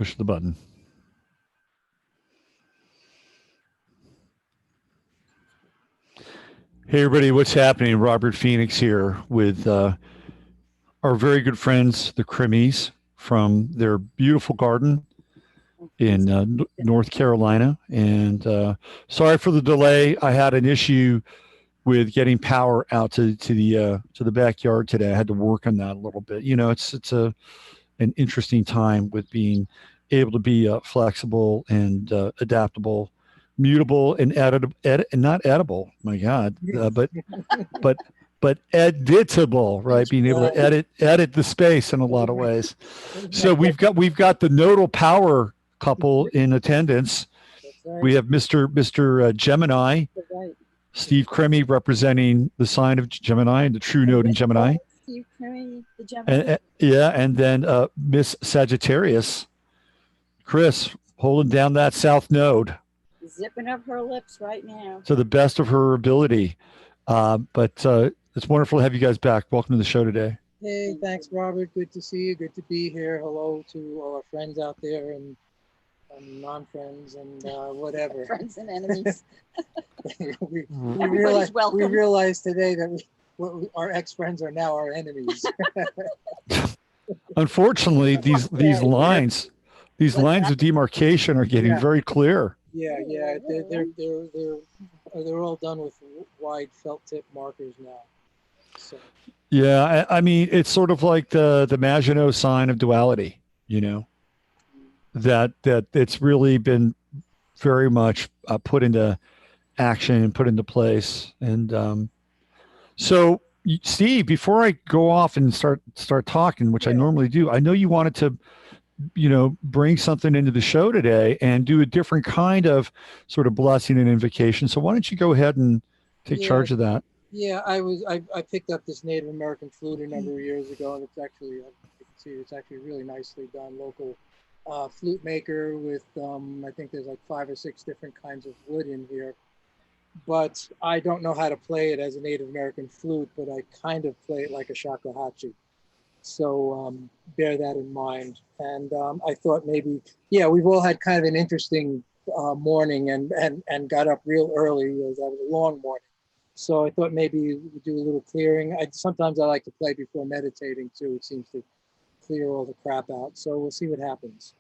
Push the button. Hey, everybody, what's happening? Robert Phoenix here with our very good friends, the Crimis, from their beautiful garden in North Carolina. And sorry for the delay. I had an issue with getting power out to the backyard today. I had to work on that a little bit. You know, it's an interesting time with being able to be flexible and adaptable, mutable and not edible. My God, but editable, right? Being able to edit the space in a lot of ways. So we've got the nodal power couple in attendance. Right. We have Mr. Gemini, right. Steve Crimis, representing the sign of Gemini and the true node in Gemini. Steve Crimis, the Gemini. And then Miss Sagittarius, Chris, holding down that south node. Zipping up her lips right now. To the best of her ability. But it's wonderful to have you guys back. Welcome to the show today. Hey, thanks, Robert. Good to see you. Good to be here. Hello to all our friends out there and non-friends and whatever. Friends and enemies. we realized today that our ex-friends are now our enemies. Unfortunately, these lines of demarcation are getting very clear. Yeah, they're all done with wide felt tip markers now. So. Yeah, I mean, it's sort of like the Maginot sign of duality, you know, that it's really been very much put into action and put into place. And so, Steve, before I go off and start talking, which I normally do, I know you wanted to, bring something into the show today and do a different kind of sort of blessing and invocation. So why don't you go ahead and take charge of that? Yeah, I picked up this Native American flute a number of years ago, and it's actually, you can see it's actually really nicely done. Local flute maker with, I think there's like 5 or 6 different kinds of wood in here. But I don't know how to play it as a Native American flute, but I kind of play it like a shakuhachi. So bear that in mind. And I thought maybe, we've all had kind of an interesting morning and got up real early. That was a long morning. So I thought maybe we'd do a little clearing. Sometimes I like to play before meditating too. It seems to clear all the crap out. So we'll see what happens.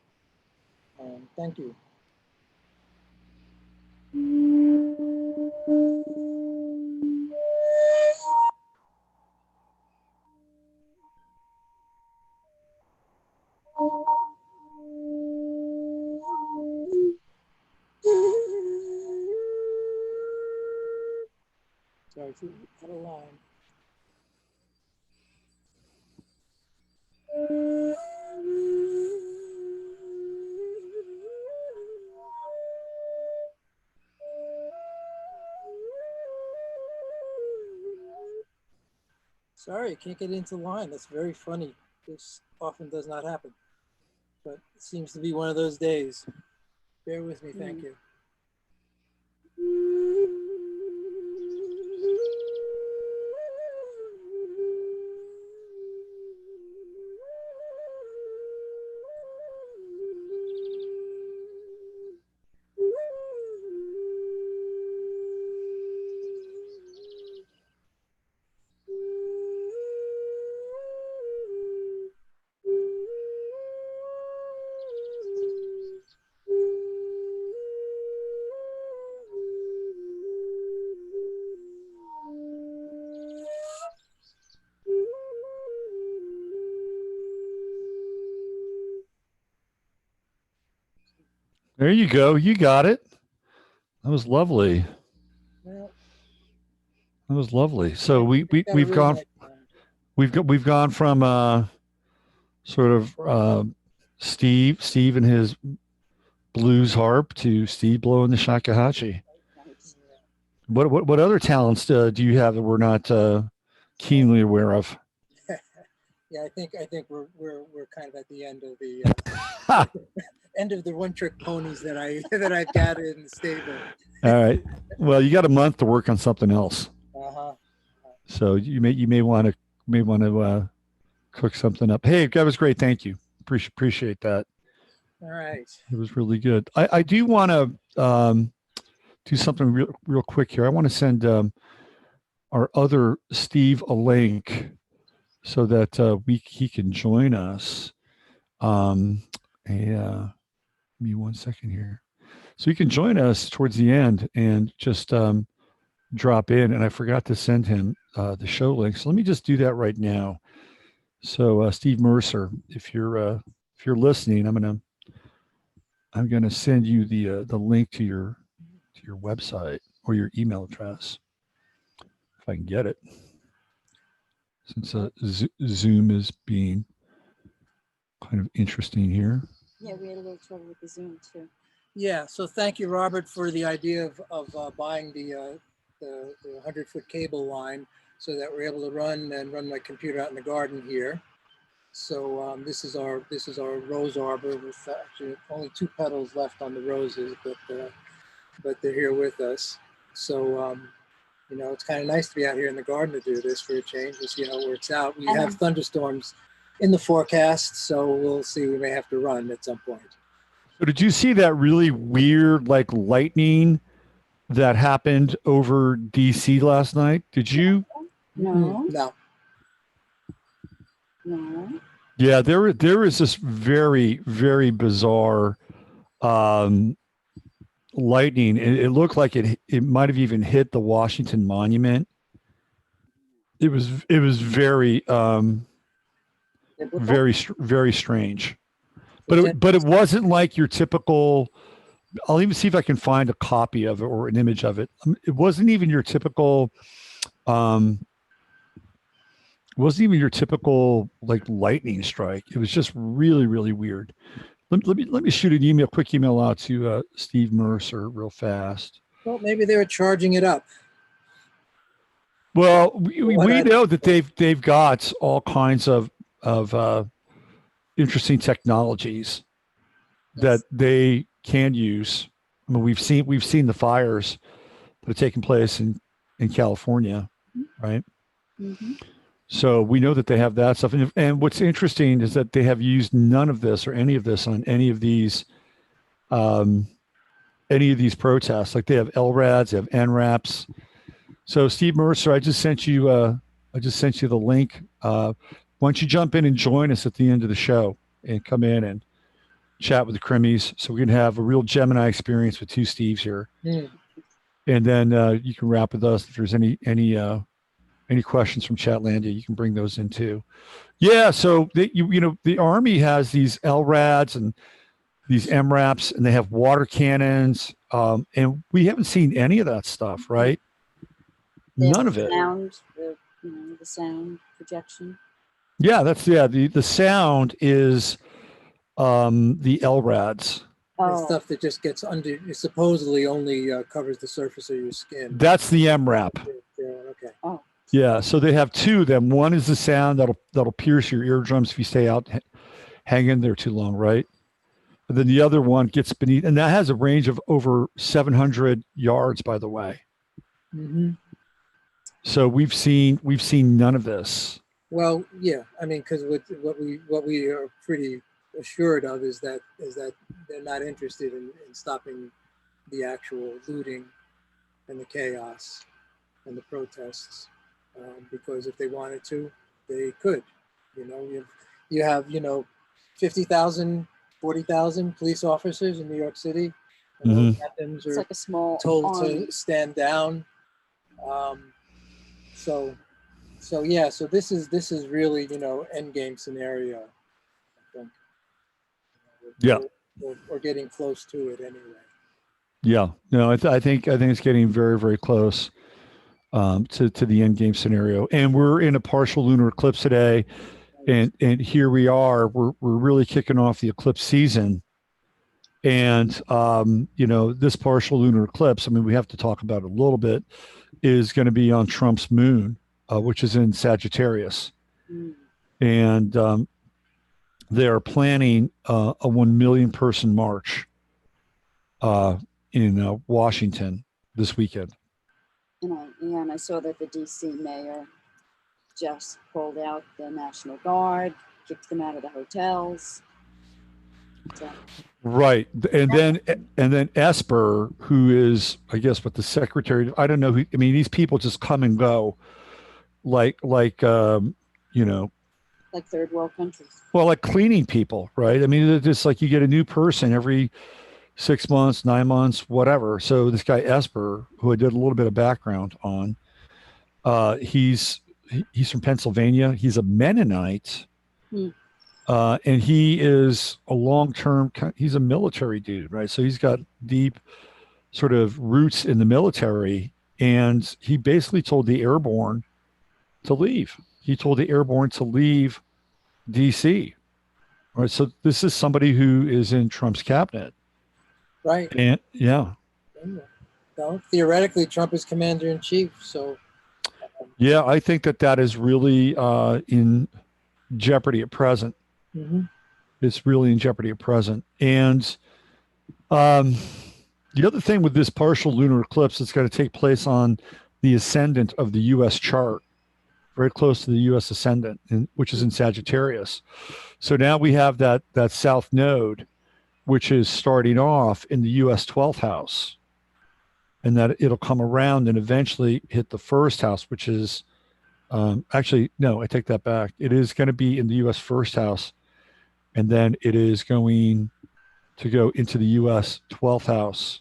Thank you. Sorry for out of line. Sorry, I can't get into line. That's very funny. This often does not happen, but it seems to be one of those days. Bear with me, thank you. There you go. You got it. That was lovely. That was lovely. So we've gone from sort of Steve and his blues harp to Steve blowing the shakuhachi. What other talents do you have that we're not keenly aware of? Yeah, I think we're kind of at the end of the end of the one-trick ponies that I've gathered in the stable. All right. Well, you got a month to work on something else. So you may want to cook something up. Hey, that was great. Thank you. Appreciate that. All right. It was really good. I do want to do something real quick here. I want to send our other Steve a link so that he can join us. Give me 1 second here. So he can join us towards the end and just drop in. And I forgot to send him the show link. So let me just do that right now. So Steve Mercer, if you're listening, I'm gonna send you the link to your website or your email address if I can get it. Since Zoom is being kind of interesting here. Yeah, we had a little trouble with the Zoom too. Yeah. So thank you, Robert, for the idea of buying the 100-foot cable line so that we're able to run my computer out in the garden here. So this is our rose arbor with actually only 2 petals left on the roses, but they're here with us. So you know, it's kind of nice to be out here in the garden to do this for a change. We'll see how it works out. We have thunderstorms in the forecast, so we'll see. We may have to run at some point. So did you see that really weird like lightning that happened over DC last night? Did you? No. No. No. Yeah, there is this very, very bizarre lightning. It looked like it might have even hit the Washington Monument. It was very very strange. But it wasn't like your typical. I'll even see if I can find a copy of it or an image of it. It wasn't even your typical. Like lightning strike. It was just really, really weird. Let me shoot a quick email out to Steve Mercer real fast. Well, maybe they were charging it up. Well, we know that they've got all kinds of interesting technologies that they can use. I mean, we've seen the fires that are taking place in California, right? Mm-hmm. So we know that they have that stuff. And what's interesting is that they have used none of this or any of this on any of these protests. Like they have LRADs, they have NRAPs. So Steve Mercer, I just sent you the link. Why don't you jump in and join us at the end of the show and come in and chat with the Crimis, so we can have a real Gemini experience with 2 Steves here. Mm. And then you can wrap with us if there's any questions from Chatlandia. You can bring those in too. Yeah, so the Army has these LRADs and these MRAPs, and they have water cannons, and we haven't seen any of that stuff, right? None of it. The sound projection. Yeah, the sound is the LRADs. The stuff that just gets under, it supposedly only covers the surface of your skin. That's the MRAP. Okay. Oh. Yeah, so they have 2 of them. One is the sound that'll pierce your eardrums if you stay out hanging there too long, right? And then the other one gets beneath, and that has a range of over 700 yards, by the way. Mm-hmm. So we've seen none of this. Well, yeah, I mean, because what we are pretty assured of is that they're not interested in stopping the actual looting and the chaos and the protests, because if they wanted to, they could. You have 50,000, 40,000 police officers in New York City, and all captains are like a small told army. to stand down. So this is really end game scenario, I think. Yeah. Or getting close to it anyway. Yeah. No, I think it's getting very, very close to the end game scenario. And we're in a partial lunar eclipse today, and here we are. We're really kicking off the eclipse season. And this partial lunar eclipse, I mean, we have to talk about it a little bit, is going to be on Trump's moon, which is in Sagittarius. Mm. And they are planning a 1 million person march in Washington this weekend. And I saw that the DC mayor just pulled out the National Guard, kicked them out of the hotels. So, Right. And then Esper, who is, I guess, what the secretary, I don't know who, I mean, these people just come and go like you know, like third world countries. well, like cleaning people, right? I mean, it's just like you get a new person every 6 months, 9 months, whatever. So this guy Esper, who I did a little bit of background on, he's from Pennsylvania. He's a Mennonite. Hmm. And he is a long-term, he's a military dude, right? So he's got deep sort of roots in the military. And he basically told the airborne to leave. He told the airborne to leave DC. All right. So this is somebody who is in Trump's cabinet. Right. And yeah. Well, theoretically, Trump is commander in chief. So, Yeah, I think that is really in jeopardy at present. mhm. It's really in jeopardy at present. And the other thing with this partial lunar eclipse, it's going to take place on the ascendant of the U.S. chart, very close to the U.S. ascendant, which is in Sagittarius. So now we have that south node, which is starting off in the U.S. 12th house, and that it'll come around and eventually hit the first house, which is actually, no, I take that back. It is going to be in the U.S. first house, and then it is going to go into the U.S. 12th house.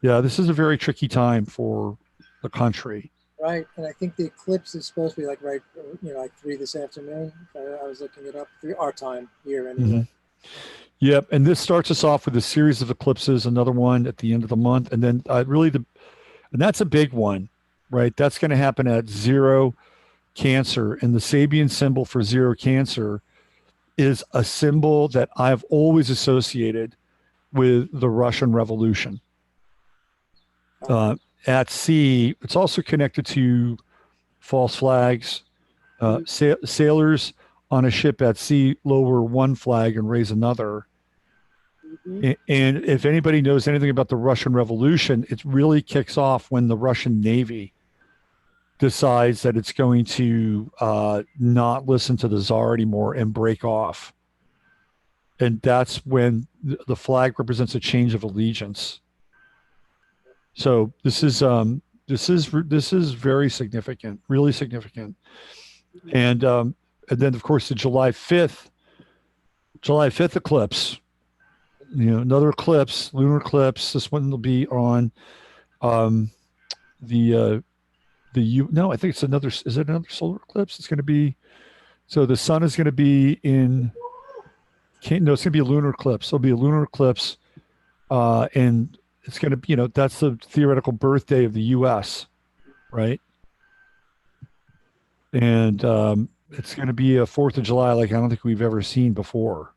Yeah, this is a very tricky time for the country. Right. And I think the eclipse is supposed to be like like 3 this afternoon. I was looking it up. 3 our time here anyway. Mm-hmm. Yep, and this starts us off with a series of eclipses, another one at the end of the month, and then and that's a big one, right? That's going to happen at 0 Cancer, and the Sabian symbol for 0 Cancer is a symbol that I've always associated with the Russian Revolution. At sea, it's also connected to false flags. Sailors on a ship at sea lower one flag and raise another. Mm-hmm. And if anybody knows anything about the Russian Revolution, it really kicks off when the Russian Navy decides that it's going to not listen to the Tsar anymore and break off. And that's when the flag represents a change of allegiance. So this is very significant, really significant. And then of course the July 5th eclipse, another eclipse, lunar eclipse. This one will be on no, I think it's another, is it another solar eclipse? It's going to be, so the sun is going to be no, it's going to be a lunar eclipse. It'll be a lunar eclipse. And it's going to be, that's the theoretical birthday of the U.S., right? And it's going to be a 4th of July like I don't think we've ever seen before.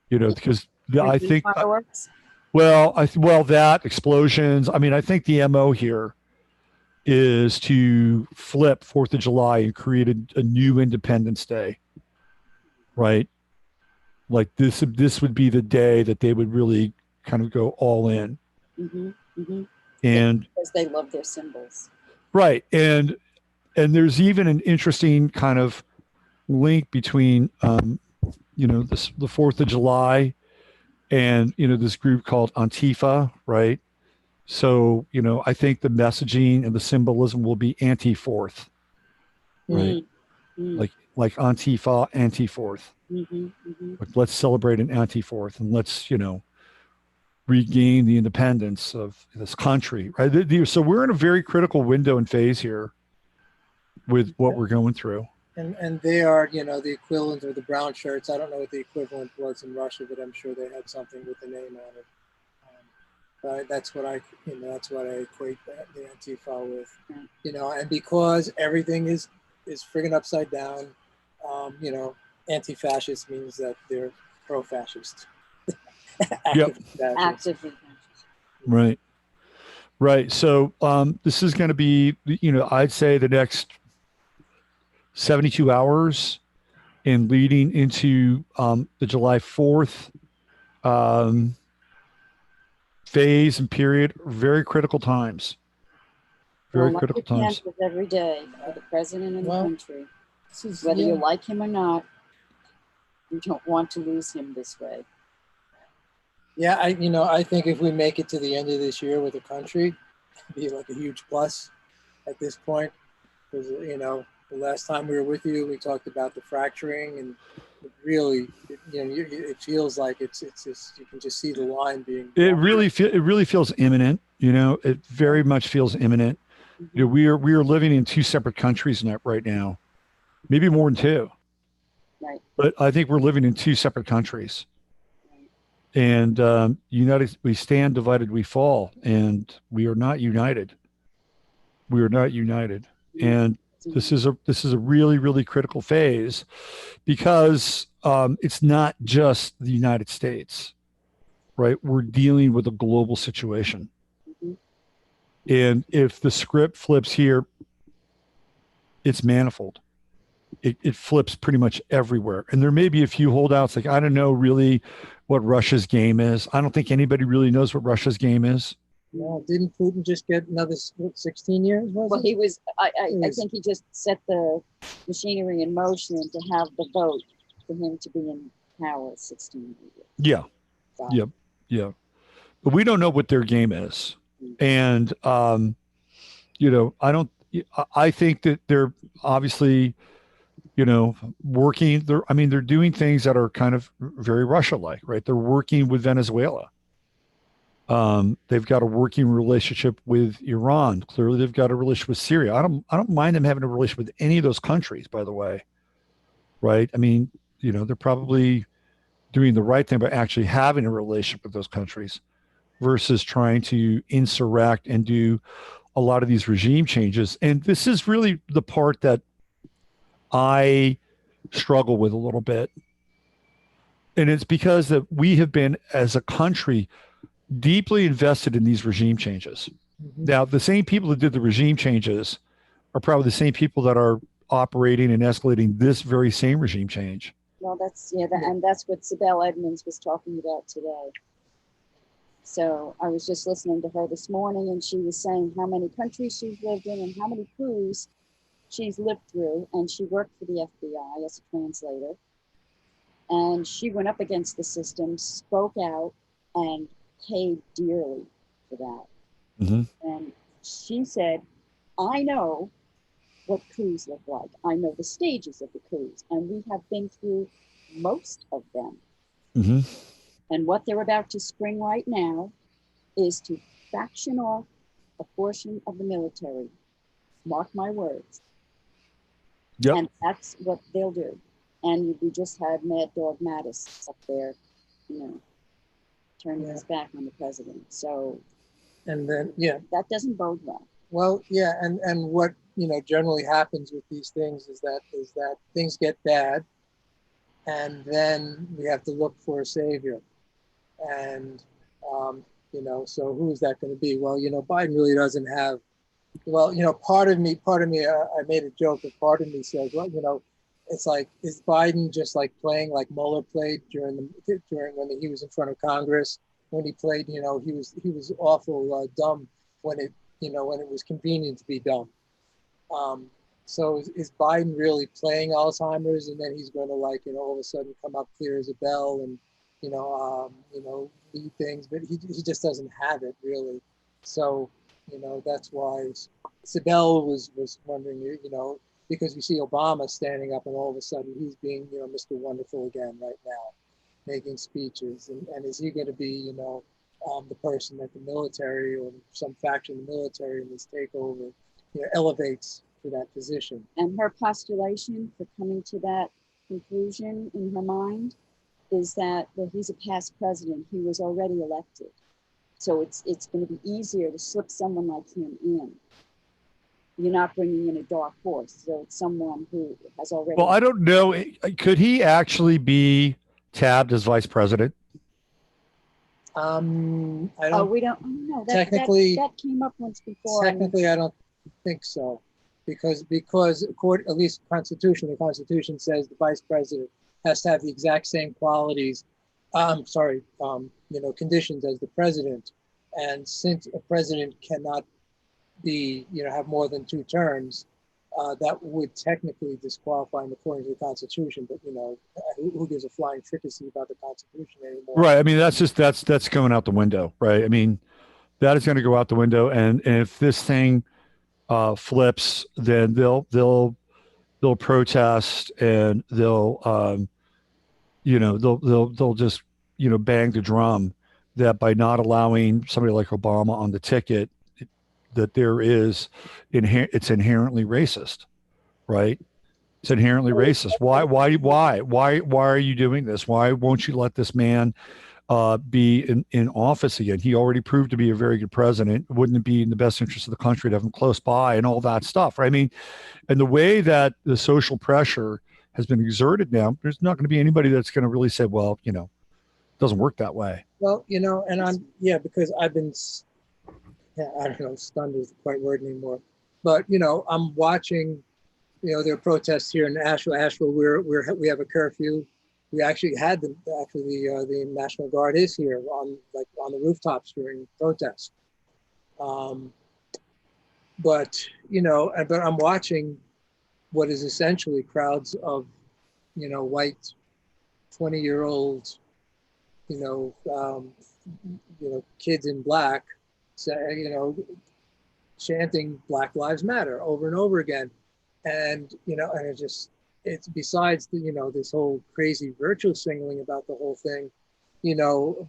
Because I think, fireworks. well, that explosions. I mean, I think the MO here is to flip 4th of July and create a new Independence Day, right? Like this would be the day that they would really kind of go all in. Mm-hmm, mm-hmm. And because they love their symbols. Right. And there's even an interesting kind of link between, the 4th of July and, this group called Antifa, right? So, I think the messaging and the symbolism will be anti-4th, right? Mm-hmm. Like Antifa, anti-4th. Mm-hmm, mm-hmm. Like, let's celebrate an anti-4th and let's, regain the independence of this country, right? So we're in a very critical window and phase here with what we're going through. And they are, the equivalent of the brown shirts. I don't know what the equivalent was in Russia, but I'm sure they had something with the name on it. But that's what I equate the Antifa with, and because everything is friggin' upside down, anti-fascist means that they're pro-fascist. Yep. Actively. Right. So this is going to be, I'd say the next 72 hours and leading into the July 4th phase and period, very critical times. Very critical times. Every day for the president and the country, whether you like him or not. You don't want to lose him this way. Yeah, I think if we make it to the end of this year with the country, it'd be like a huge plus at this point. Because, the last time we were with you, we talked about the fracturing, and it really, it feels like it's just, you can just see the line being. It really feels imminent. It very much feels imminent. Mhm. We are living in two separate countries right now, maybe more than two. Right. But I think we're living in two separate countries. Right. And we stand divided, we fall, and we are not united. We are not united. And this is a really, really critical phase because it's not just the United States, right? We're dealing with a global situation. Mhm. And if the script flips here, it's manifold. It flips pretty much everywhere. And there may be a few holdouts. Like, I don't know really what Russia's game is. I don't think anybody really knows what Russia's game is. No, didn't Putin just get another 16 years? Well, he was, I think he just set the machinery in motion to have the vote for him to be in power 16 years. Yeah. Wow. Yep. Yeah. But we don't know what their game is. And, I think that they're obviously, working. They're doing things that are kind of very Russia-like, right? They're working with Venezuela. They've got a working relationship with Iran. Clearly, they've got a relationship with Syria. I don't mind them having a relationship with any of those countries, by the way. Right? They're probably doing the right thing by actually having a relationship with those countries versus trying to insurrect and do a lot of these regime changes. And this is really the part that I struggle with a little bit. And it's because that we have been, as a country, deeply invested in these regime changes. Mhm. Now, the same people that did the regime changes are probably the same people that are operating and escalating this very same regime change. Well, and that's what Sibel Edmonds was talking about today. So I was just listening to her this morning, and she was saying how many countries she's lived in and how many coups she's lived through. And she worked for the FBI as a translator. And she went up against the system, spoke out, and paid dearly for that. Mm-hmm. And she said, I know what coups look like. I know the stages of the coups, and we have been through most of them. Mm-hmm. And what they're about to spring right now is to faction off a portion of the military. Mark my words. Yep. And that's what they'll do. And we just had Mad Dog Mattis up there, turning his back on the president. So, and then, that doesn't bode well. Well, yeah, and what generally happens with these things is that things get bad, and then we have to look for a savior, and so who is that going to be? Well, Biden really doesn't have. Well, part of me, I made a joke, but part of me says, well, it's like, is Biden just like playing like Mueller played during when he was in front of Congress, when he played, he was awful dumb when it was convenient to be dumb. So is Biden really playing Alzheimer's, and then he's going to all of a sudden come up clear as a bell and lead things, but he just doesn't have it really. So that's why Sibel was wondering, because you see Obama standing up and all of a sudden he's being Mr. Wonderful again right now, making speeches, and is he going to be the person that the military or some faction of the military in this takeover elevates to that position? And her postulation for coming to that conclusion in her mind is that he's a past president. He was already elected. So it's going to be easier to slip someone like him in. You're not bringing in a dark horse. So it's someone who has already... Well, I don't know. Could he actually be tabbed as vice president? I don't. Oh, we don't know. Technically, that came up once before. Technically, I don't think so, because at least the Constitution says the vice president has to have the exact same qualities. Conditions as the president, and since a president cannot be have more than 2 terms, that would technically disqualify him according to the Constitution. But who gives a flying fricassee about the Constitution anymore? Right. I mean, that's going out the window, right? I mean, that is going to go out the window, and if this thing flips, then they'll protest, and they'll just bang the drum that by not allowing somebody like Obama on the ticket, that it's inherently racist, right? It's inherently racist. Why are you doing this? Why won't you let this man be in office again? He already proved to be a very good president. Wouldn't it be in the best interest of the country to have him close by and all that stuff, right? I mean, and the way that the social pressure has been exerted now, there's not going to be anybody that's going to really say, well, it doesn't work that way. Well, and because I've been, I don't know, stunned is the right word anymore. But, I'm watching, there are protests here in Asheville. Asheville, we have a curfew. We actually had the National Guard is here on the rooftops during protests. But I'm watching what is essentially crowds of, white 20-year-old, kids in black, chanting Black Lives Matter over and over again. And, and it's besides this whole crazy virtue signaling about the whole thing,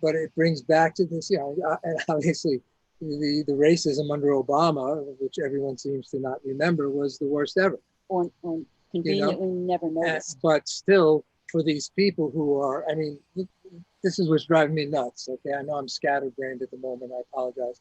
but it brings back to this, and obviously the racism under Obama, which everyone seems to not remember, was the worst ever. Or conveniently never noticed. But still, for these people who are, I mean, this is what's driving me nuts. Okay, I know I'm scatterbrained at the moment. I apologize.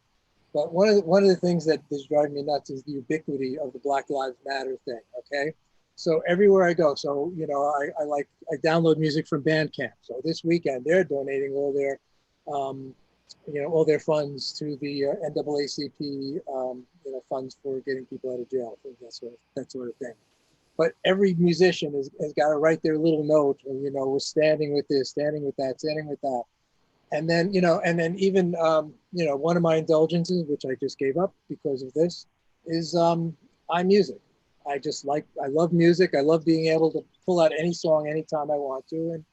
But one of the things that is driving me nuts is the ubiquity of the Black Lives Matter thing. Okay, so everywhere I go, so I download music from Bandcamp. So this weekend they're donating all their, all their funds to the NAACP, funds for getting people out of jail, that sort of thing. But every musician has got to write their little note, we're standing with this, standing with that, standing with that. And then, even, one of my indulgences, which I just gave up because of this, is iMusic. I love music. I love being able to pull out any song anytime I want to. And,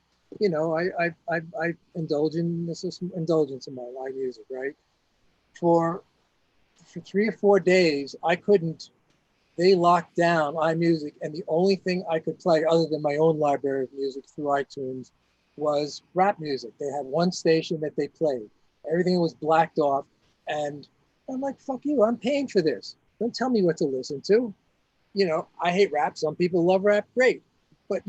I indulge in this indulgence in my iMusic, right? For 3 or 4 days, they locked down iMusic, and the only thing I could play other than my own library of music through iTunes was rap music. They had one station that they played. Everything was blacked off. And I'm like, fuck you, I'm paying for this. Don't tell me what to listen to. I hate rap. Some people love rap, great. But,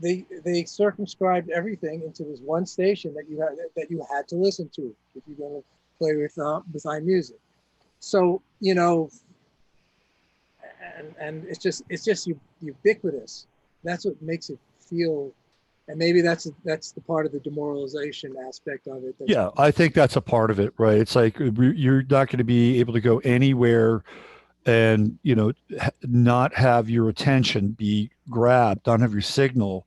they circumscribed everything into this one station that you had to listen to if you're going to play with iMusic. So, and it's just ubiquitous. That's what makes it feel. And maybe that's the part of the demoralization aspect of it. Yeah, I think that's a part of it, right? It's like you're not going to be able to go anywhere and, not have your attention be grabbed, not have your signal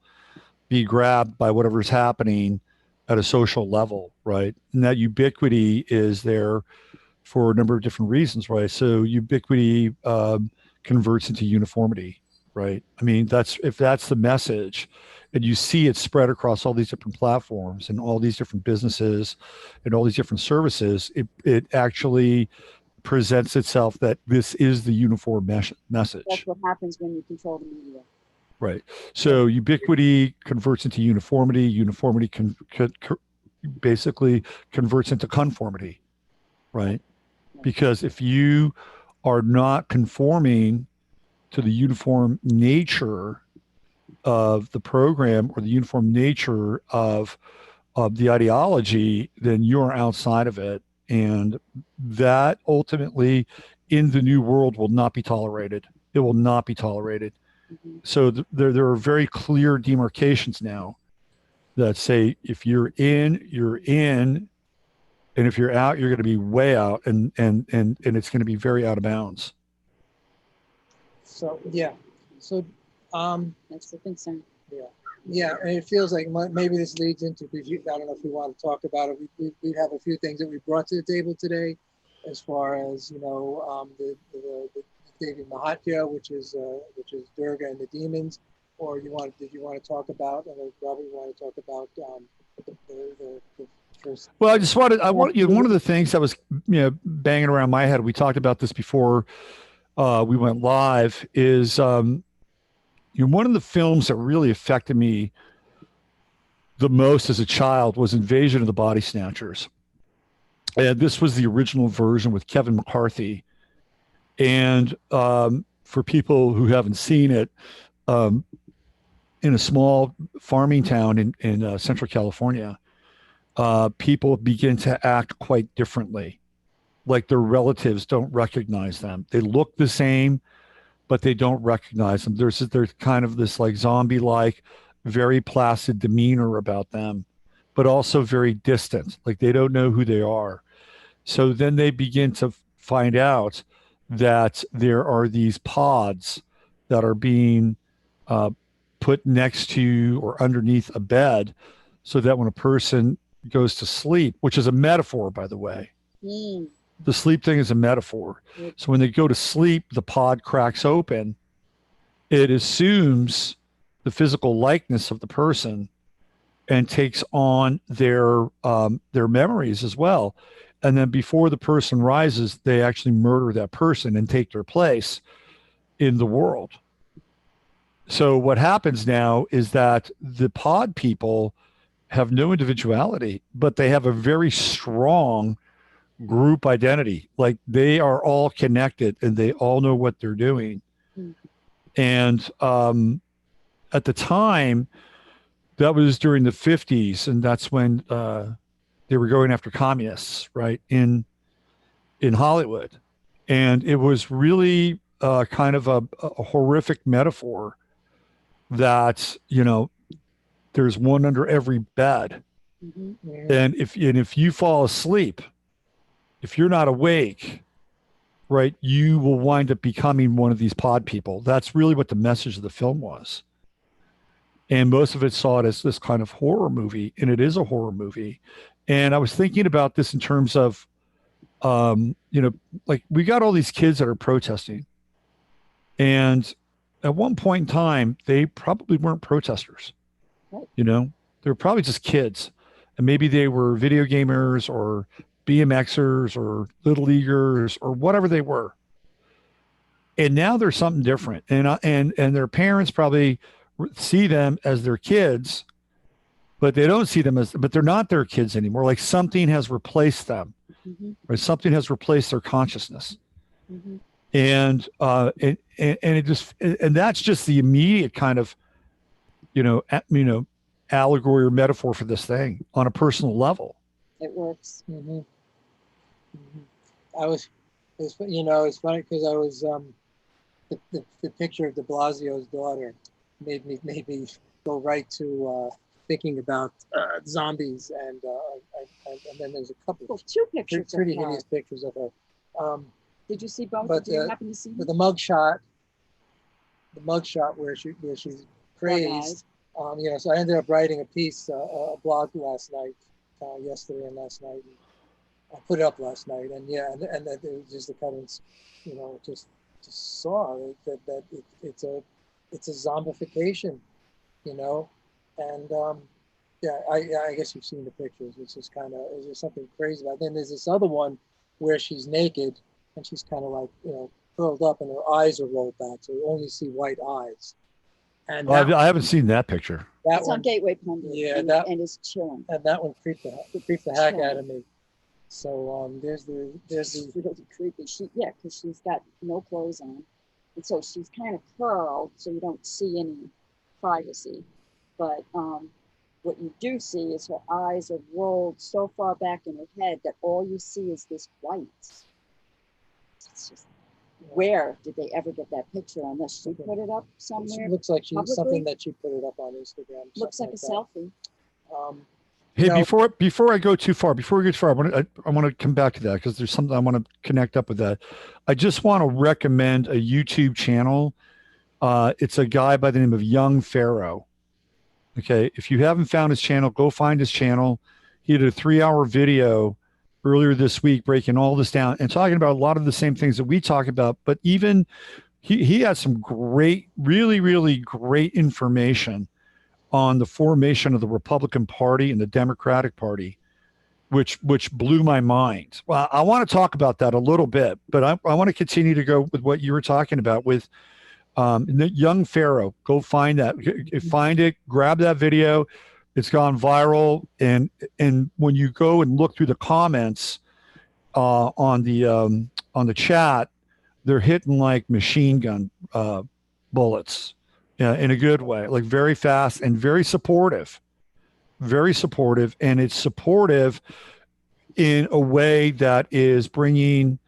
be grabbed by whatever's happening at a social level, right? And that ubiquity is there for a number of different reasons, right? So ubiquity converts into uniformity, right? I mean, if that's the message, and you see it spread across all these different platforms and all these different businesses and all these different services, it actually presents itself that this is the uniform message. That's what happens when you control the media. Right. So ubiquity converts into uniformity. Uniformity basically converts into conformity, right? Because if you are not conforming to the uniform nature of the program or the uniform nature of the ideology, then you're outside of it. And that ultimately in the new world will not be tolerated. It will not be tolerated. Mm-hmm. So there are very clear demarcations now that say, if you're in, you're in. And if you're out, you're going to be way out, and it's going to be very out of bounds. So, yeah. So, that's the concern. Yeah, and it feels like maybe this leads into, I don't know if you want to talk about it. We have a few things that we brought to the table today, as far as the Devi Mahatya, which is Durga and the demons, or did you want to talk about? And Robert, you want to talk about the first? Well, one of the things that was, banging around my head, we talked about this before we went live, is one of the films that really affected me the most as a child was Invasion of the Body Snatchers. And this was the original version with Kevin McCarthy. And for people who haven't seen it, in a small farming town in Central California, people begin to act quite differently. Like their relatives don't recognize them. They look the same, but they don't recognize them. There's kind of this like zombie-like, very placid demeanor about them, but also very distant. Like they don't know who they are. So then they begin to find out that there are these pods that are being put next to or underneath a bed, so that when a person goes to sleep, which is a metaphor, by the way, the sleep thing is a metaphor. So when they go to sleep, the pod cracks open. It assumes the physical likeness of the person and takes on their memories as well. And then before the person rises, they actually murder that person and take their place in the world. So what happens now is that the pod people have no individuality, but they have a very strong group identity. Like they are all connected and they all know what they're doing. And at the time, that was during the 50s, and that's when they were going after communists, right, in Hollywood. And it was really kind of a horrific metaphor that, there's one under every bed. And if you fall asleep, if you're not awake, right, you will wind up becoming one of these pod people. That's really what the message of the film was. And most of it saw it as this kind of horror movie, and it is a horror movie. And I was thinking about this in terms of, like we got all these kids that are protesting. And at one point in time, they probably weren't protesters. They were probably just kids. And maybe they were video gamers or BMXers or little leaguers or whatever they were. And now they're something different. And their parents probably see them as their kids, but they don't see them but they're not their kids anymore. Like something has replaced them, right? Something has replaced their consciousness. And it just, and that's just the immediate kind of, allegory or metaphor for this thing on a personal level. It works. It's funny because I was, the picture of de Blasio's daughter made me go right to thinking about zombies, and then there's a couple of two pictures, pretty hideous pictures of her. Did you see both? But Did you happen to see the mugshot where she's praised. So I ended up writing a piece, a blog yesterday and last night. I put it up last night, and that it was just the comments, just saw that it's a zombification, and I guess you've seen the pictures. It's just it's just something crazy about it. Then there's this other one where she's naked and she's kind of like curled up and her eyes are rolled back, so you only see white eyes. And I haven't seen that picture. It's on Gateway Pundit. Yeah, and it's chilling. And that one creeped the heck out of me. So there's really creepy. Because she's got no clothes on, and so she's kind of curled, so you don't see any privacy. But what you do see is her eyes are rolled so far back in her head that all you see is this white. It's just, where did they ever get that picture? Unless she put it up somewhere. It looks like publicly? Something that she put it up on Instagram. Looks like a selfie. Hey, before I go too far, I want to come back to that because there's something I want to connect up with that. I just want to recommend a YouTube channel. It's a guy by the name of Young Pharaoh. Okay, if you haven't found his channel, go find his channel. He did a 3-hour video earlier this week, breaking all this down and talking about a lot of the same things that we talk about. But even he had some great, really, really great information on the formation of the Republican Party and the Democratic Party, which blew my mind. Well, I want to talk about that a little bit, but I want to continue to go with what you were talking about with the Young Pharaoh. Go find that, find it, grab that video. It's gone viral, and when you go and look through the comments on the chat, they're hitting like machine gun bullets in a good way, like very fast and very supportive, and it's supportive in a way that is bringing,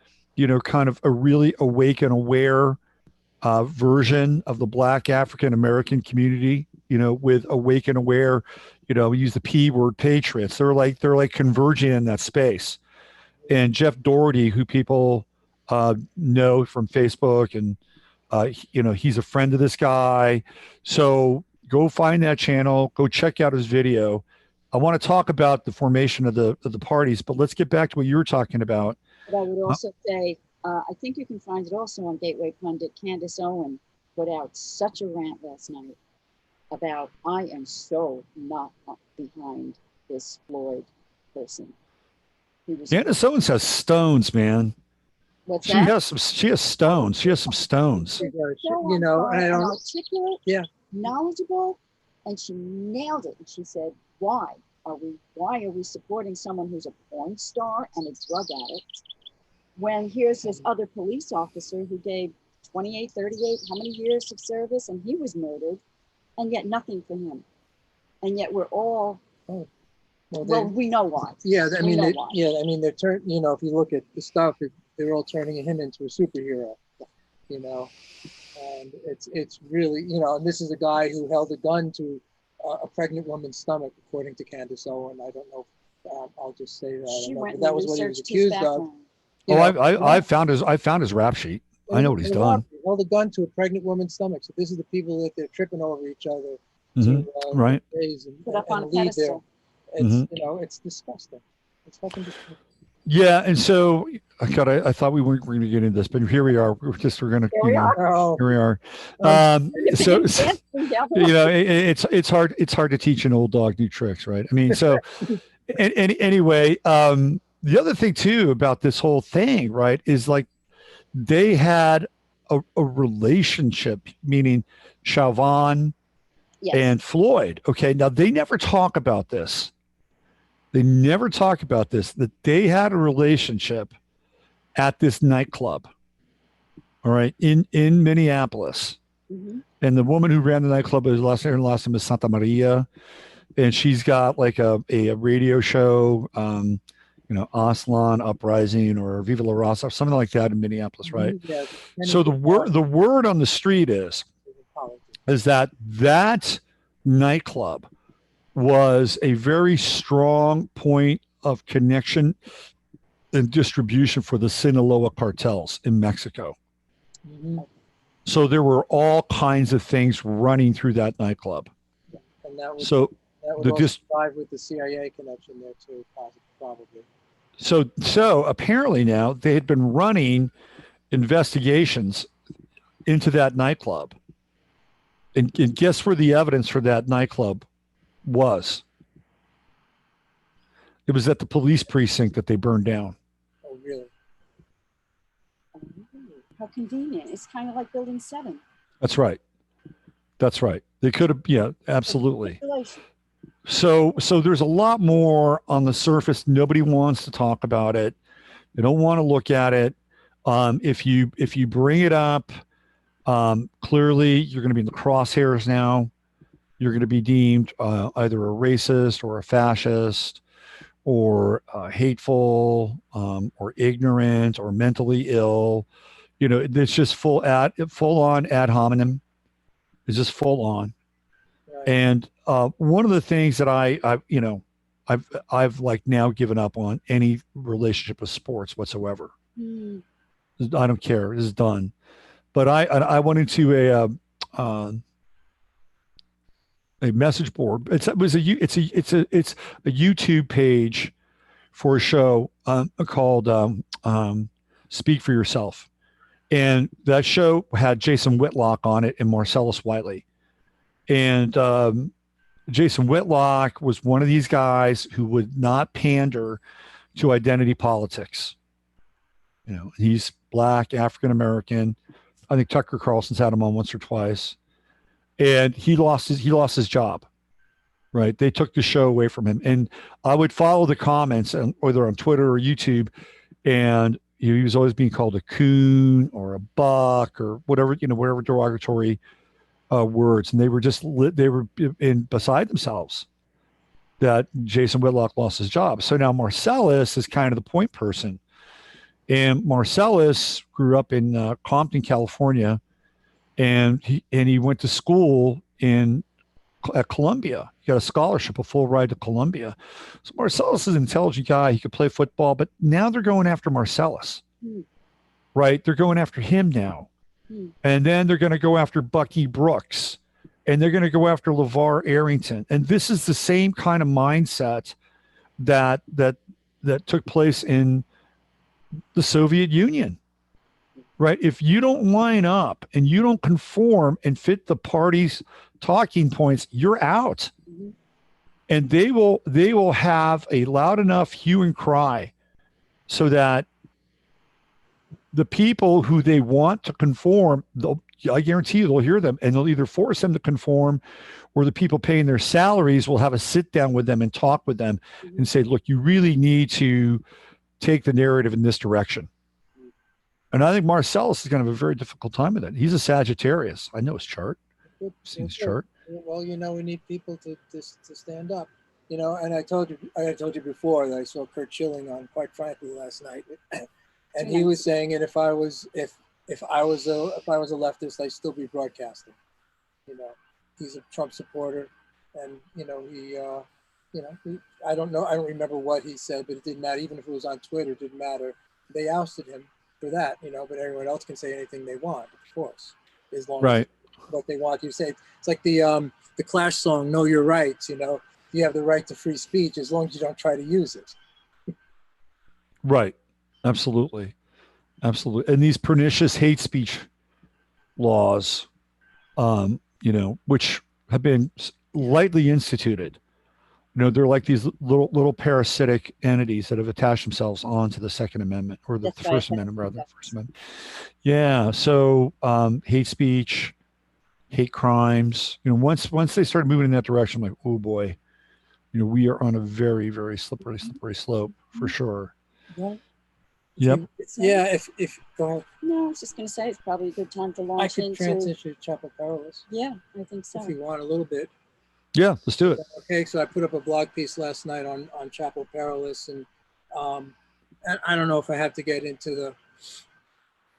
kind of a really awake and aware version of the Black African American community, with awake and aware, we use the P word, patriots. They're like converging in that space. And Jeff Doherty, who people know from Facebook, and he's a friend of this guy. So go find that channel, go check out his video. I want to talk about the formation of the parties, but let's get back to what you were talking about. But I would also say, I think you can find it also on Gateway Pundit. Candace Owen put out such a rant last night about, I am so not behind this Floyd person. Candace Owens has stones, man. What's She that? has stones. She has some stones. So articulate, yeah, knowledgeable, and she nailed it. And she said, why are we supporting someone who's a porn star and a drug addict when here's this other police officer who gave 28, 38, how many years of service, and he was murdered, and yet nothing for him. And yet we're all, well, we know why. Yeah, I mean, they're if you look at the stuff, they're all turning him into a superhero, and it's really, and this is a guy who held a gun to a pregnant woman's stomach, according to Candace Owen. I don't know. I'll just say that. She went but that was what he was accused of. I found his rap sheet. I know what he's done. He held a gun to a pregnant woman's stomach. So this is the people that they're tripping over each other to right. Praise and, put up on a lead there. pedestal. It's it's disgusting. It's fucking disgusting. Yeah, and so God, I thought we weren't going to get into this, but here we are. We're going to. Here we are. So it's hard. It's hard to teach an old dog new tricks, right? I mean, so anyway, the other thing too about this whole thing, right, is like they had a relationship, meaning Chauvin and Floyd. Okay, now they never talk about this. That they had a relationship at this nightclub, all right, in Minneapolis. Mm-hmm. And the woman who ran the nightclub, her last name is Santa Maria, and she's got like a radio show, Aslan Uprising or Viva La Raza, something like that in Minneapolis, right? Yeah, so the word on the street is that nightclub was a very strong point of connection and distribution for the Sinaloa cartels in Mexico. Mm-hmm. So there were all kinds of things running through that nightclub. And that would drive with the CIA connection there too, probably. So apparently now they had been running investigations into that nightclub. And guess where the evidence for that nightclub was? It was at the police precinct that they burned down. Oh, really? How convenient. It's kind of like Building 7. That's right. They could have, yeah, absolutely. So there's a lot more on the surface. Nobody wants to talk about it. They don't want to look at it. If you bring it up, clearly you're going to be in the crosshairs now. You're going to be deemed either a racist or a fascist or hateful or ignorant or mentally ill. It's just full on ad hominem. It's just full on. Right. And one of the things that I've like now given up on any relationship with sports whatsoever. I don't care. It's done. But I went into a message board. It's a YouTube page for a show called Speak for Yourself. And that show had Jason Whitlock on it and Marcellus Wiley. And Jason Whitlock was one of these guys who would not pander to identity politics. He's Black, African American. I think Tucker Carlson's had him on once or twice. And he lost his job. Right. They took the show away from him. And I would follow the comments, whether on Twitter or YouTube, and he was always being called a coon or a buck or whatever, whatever derogatory words. And they were beside themselves that Jason Whitlock lost his job. So now Marcellus is kind of the point person. And Marcellus grew up in Compton, California, and he went to school at Columbia. He got a scholarship, a full ride to Columbia. So Marcellus is an intelligent guy. He could play football, but now they're going after Marcellus, right? They're going after him now. And then they're going to go after Bucky Brooks, and they're going to go after LeVar Arrington. And this is the same kind of mindset that took place in the Soviet Union, right? If you don't line up and you don't conform and fit the party's talking points, you're out. And they will have a loud enough hue and cry so that the people who they want to conform, I guarantee you they'll hear them, and they'll either force them to conform, or the people paying their salaries will have a sit down with them and talk with them and say, look, you really need to take the narrative in this direction. And I think Marcellus is going to have a very difficult time with it. He's a Sagittarius. I know his chart. Seen his chart. Well, we need people to stand up. And I told you before that I saw Kurt Schilling on, quite frankly, last night, and he was saying, and if I was a leftist, I'd still be broadcasting. He's a Trump supporter, and I don't remember what he said, but it didn't matter. Even if it was on Twitter, it didn't matter. They ousted him for that, but everyone else can say anything they want, of course, as long as what they want you to say. It's like the Clash song, "Know Your Rights." You have the right to free speech as long as you don't try to use it. Right. Absolutely. And these pernicious hate speech laws, which have been lightly instituted, they're like these little parasitic entities that have attached themselves onto the Second Amendment, or the First Amendment, rather. First Amendment. Yeah. So hate speech, hate crimes. Once they started moving in that direction, I'm like, oh boy, we are on a very, very slippery slope for sure. Yeah. Yep. Yeah. If go ahead. No, I was just going to say it's probably a good time to launch. I could transition to Chapel Perilous. Yeah, I think so. If you want a little bit. Yeah, let's do it. Okay, so I put up a blog piece last night on Chapel Perilous, and I don't know if I have to get into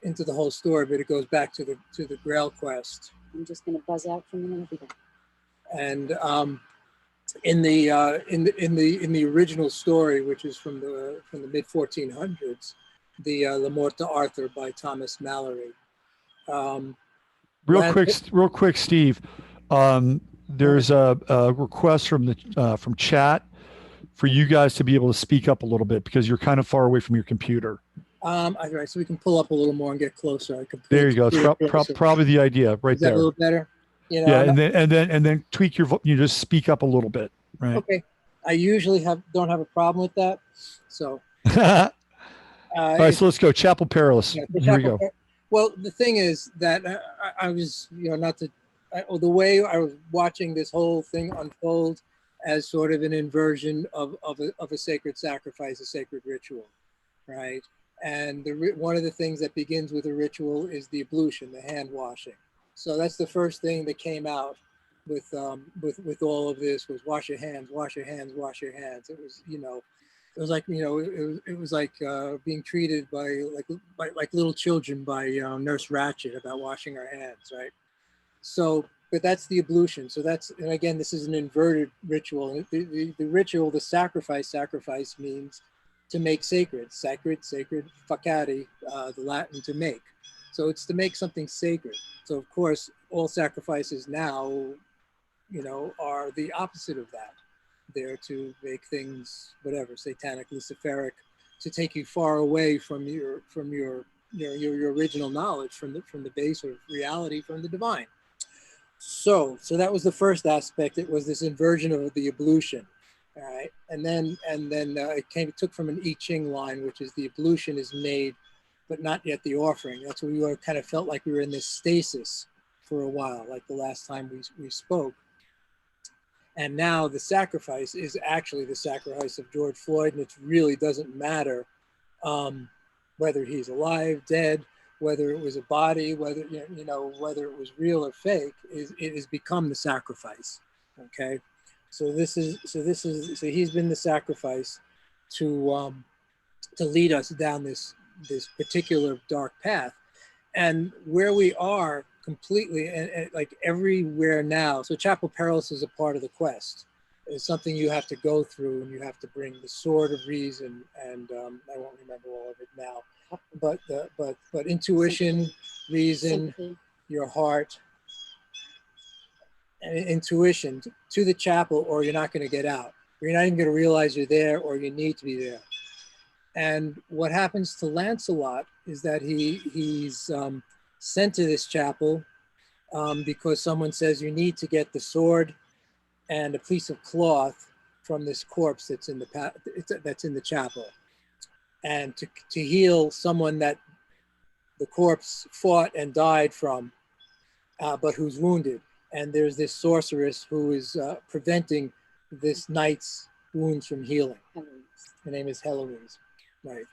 the whole story, but it goes back to the Grail quest. I'm just going to buzz out from the middle. And in the original story, which is from the mid 1400s, the La Morte d'Arthur by Thomas Mallory. Real quick, Steve. There's a request from chat for you guys to be able to speak up a little bit because you're kind of far away from your computer. All right, so we can pull up a little more and get closer. There you go. It's probably the idea right there. Is that a little better? Yeah, and then tweak you just speak up a little bit, right? Okay. I usually don't have a problem with that. So. All right, so let's go. Chapel Perilous. Yeah, Here we go. Well, the thing is that I was, the way I was watching this whole thing unfold as sort of an inversion of a sacred sacrifice, a sacred ritual, right? And one of the things that begins with a ritual is the ablution, the hand washing. So that's the first thing that came out with all of this was wash your hands, wash your hands, wash your hands. It was, it was like, it was like being treated by little children by Nurse Ratched about washing our hands, right? So, but that's the ablution. So and again, this is an inverted ritual. The ritual, the sacrifice means to make sacred, facati, the Latin to make. So it's to make something sacred. So of course, all sacrifices now, are the opposite of that. They're to make things, whatever, satanic, luciferic, to take you far away from your original knowledge, from the base of reality, from the divine. So that was the first aspect. It was this inversion of the ablution. All right, and then it took from an I Ching line, which is the ablution is made, but not yet the offering. That's what we were kind of felt like we were in this stasis for a while, like the last time we spoke. And now the sacrifice is actually the sacrifice of George Floyd, and it really doesn't matter whether he's alive, dead, whether it was a body, whether whether it was real or fake. It has become the sacrifice. Okay. So he's been the sacrifice to lead us down this particular dark path, and where we are completely and like everywhere now. So Chapel Perilous is a part of the quest. It's something you have to go through, and you have to bring the sword of reason, and I won't remember all of it now, but intuition, reason, your heart, and intuition to the chapel, or you're not going to get out. You're not even going to realize you're there, or you need to be there. And what happens to Lancelot is that he's sent to this chapel because someone says you need to get the sword and a piece of cloth from this corpse that's in the chapel, and to heal someone that the corpse fought and died from, but who's wounded. And there's this sorceress who is preventing this knight's wounds from healing. Her name is Heloise, right?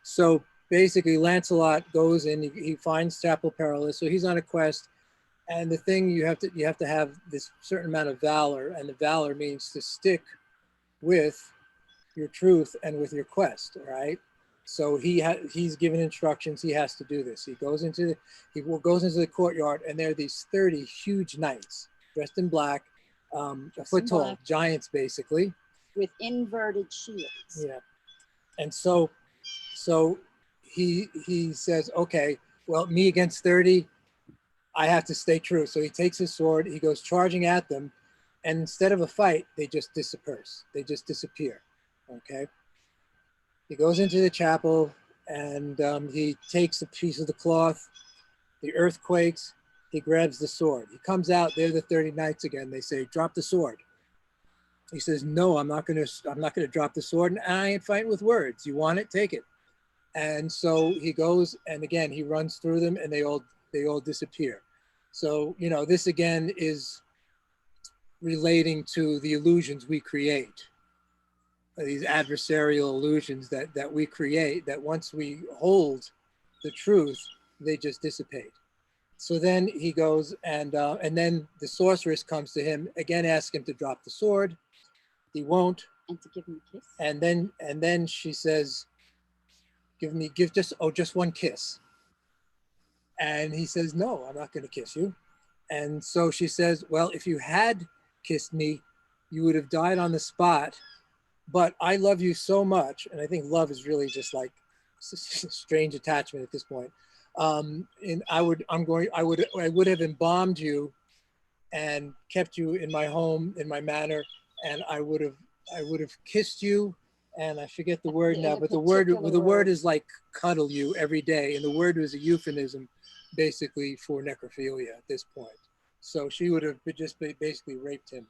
So basically, Lancelot goes in. He finds Chapel Perilous. So he's on a quest, and the thing you have to have this certain amount of valor, and the valor means to stick with your truth and with your quest, right? So he's given instructions. He has to do this. He goes into the courtyard, and there are these 30 huge knights dressed in black, a foot tall, giants basically, with inverted shields. Yeah, and so he says, okay, well, me against 30, I have to stay true. So he takes his sword. He goes charging at them, and instead of a fight, they just disperse. They just disappear. Okay. He goes into the chapel, and he takes a piece of the cloth. The earth quakes. He grabs the sword. He comes out. They're the 30 knights again. They say, "Drop the sword." He says, "No, I'm not gonna drop the sword, and I ain't fighting with words. You want it? Take it." And so he goes, and again he runs through them, and they all disappear. So this again is relating to the illusions we create. These adversarial illusions that we create, that once we hold the truth, they just dissipate. So then he goes, and then the sorceress comes to him again, asks him to drop the sword. He won't. And to give him a kiss. And then she says, give just one kiss. And he says, "No, I'm not going to kiss you." And so she says, "Well, if you had kissed me, you would have died on the spot. But I love you so much," and I think love is really just like a strange attachment at this point. And I would have embalmed you and kept you in my home, in my manor, and I would have kissed you, and I forget the word now, but the word is like cuddle you every day, and the word was a euphemism basically for necrophilia at this point. So she would have just basically raped him